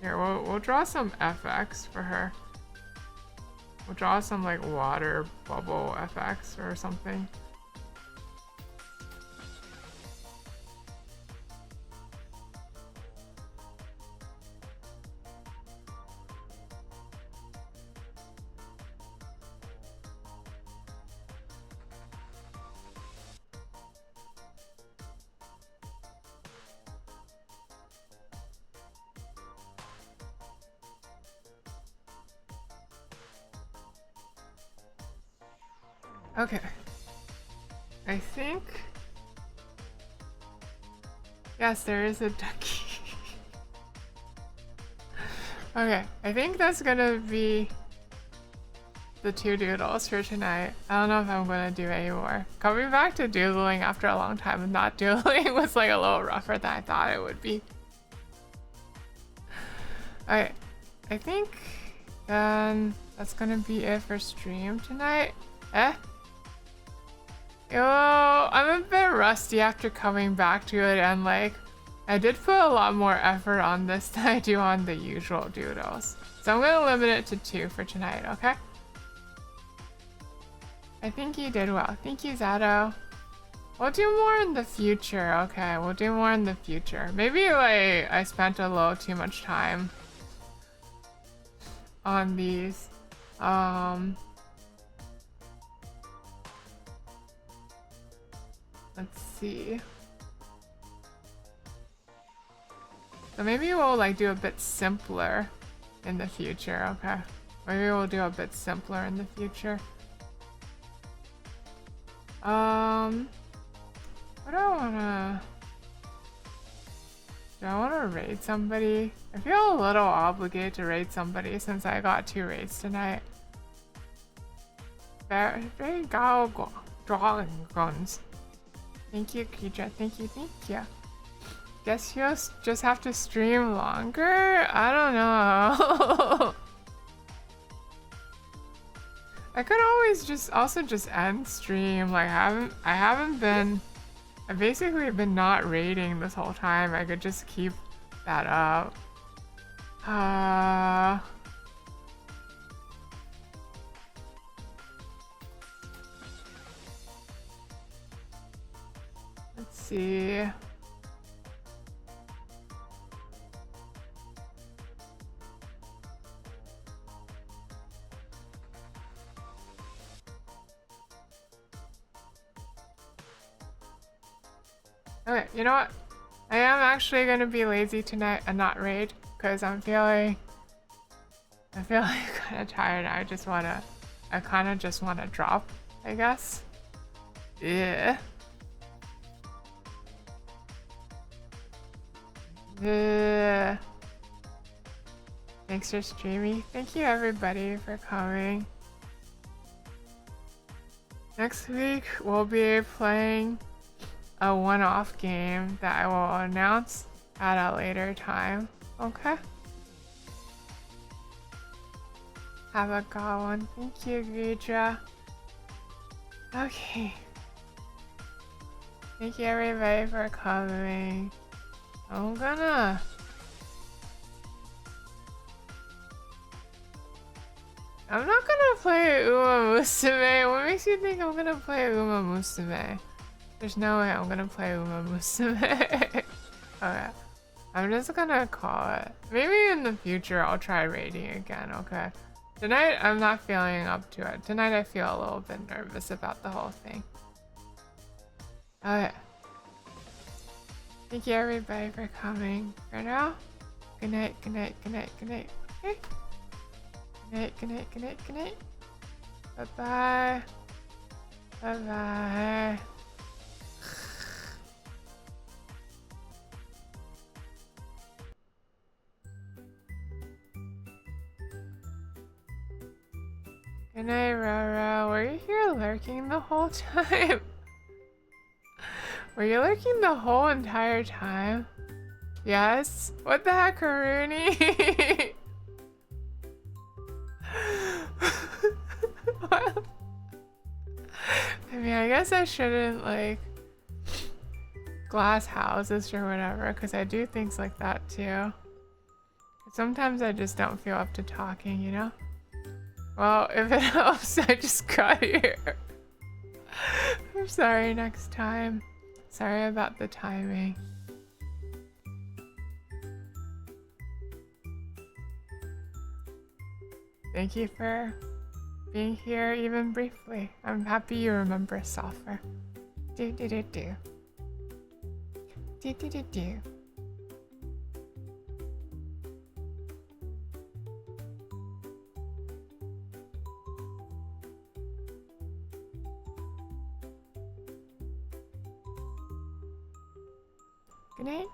Here, we'll draw some FX for her. We'll draw some like water bubble FX or something. Okay. I think... Yes, there is a ducky. Okay, I think that's gonna be the 2 doodles for tonight. I don't know if I'm gonna do any more. Coming back to doodling after a long time of not doodling was like a little rougher than I thought it would be. Alright, I think then that's gonna be it for stream tonight. Yo, I'm a bit rusty after coming back to it, and like, I did put a lot more effort on this than I do on the usual doodles. So I'm gonna limit it to 2 for tonight, okay? I think you did well. Thank you, Zato. We'll do more in the future, okay? We'll do more in the future. Maybe like, I spent a little too much time on these. Let's see. So maybe we'll like do a bit simpler in the future, okay? Maybe we'll do a bit simpler in the future. What do I wanna... Do I wanna raid somebody? I feel a little obligated to raid somebody since I got 2 raids tonight. Very drawing guns. Thank you, Kija. Thank you. Guess you'll just have to stream longer? I don't know. I could always just end stream. Like I haven't been. I've basically been not raiding this whole time. I could just keep that up. Let's see. Okay, you know what? I am actually gonna be lazy tonight and not raid because I feel like kind of tired. I kind of just wanna drop, I guess. Yeah. Thanks for streaming. Thank you everybody for coming. Next week we'll be playing a one-off game that I will announce at a later time. Okay? Have a good one. Thank you, Vidra. Okay. Thank you everybody for coming. I'm not gonna play Uma Musume. What makes you think I'm gonna play Uma Musume? There's no way I'm gonna play Uma Musume. Okay. I'm just gonna call it. Maybe in the future I'll try raiding again, okay? Tonight I'm not feeling up to it. Tonight I feel a little bit nervous about the whole thing. Okay. Thank you everybody for coming. For now, good night, good night, good night, good night. Okay? Good night, good night, good night, good night. Bye-bye. Bye-bye. Good night, Rara. Were you here lurking the whole time? Were you lurking the whole entire time? Yes? What the heck, Haruni? What? I mean, I guess I shouldn't, like, glass houses or whatever, because I do things like that too. Sometimes I just don't feel up to talking, you know? Well, if it helps, I just got here. I'm sorry next time. Sorry about the timing. Thank you for being here even briefly. I'm happy you remember Sulfur. Do do do do. Do do do do. Good night.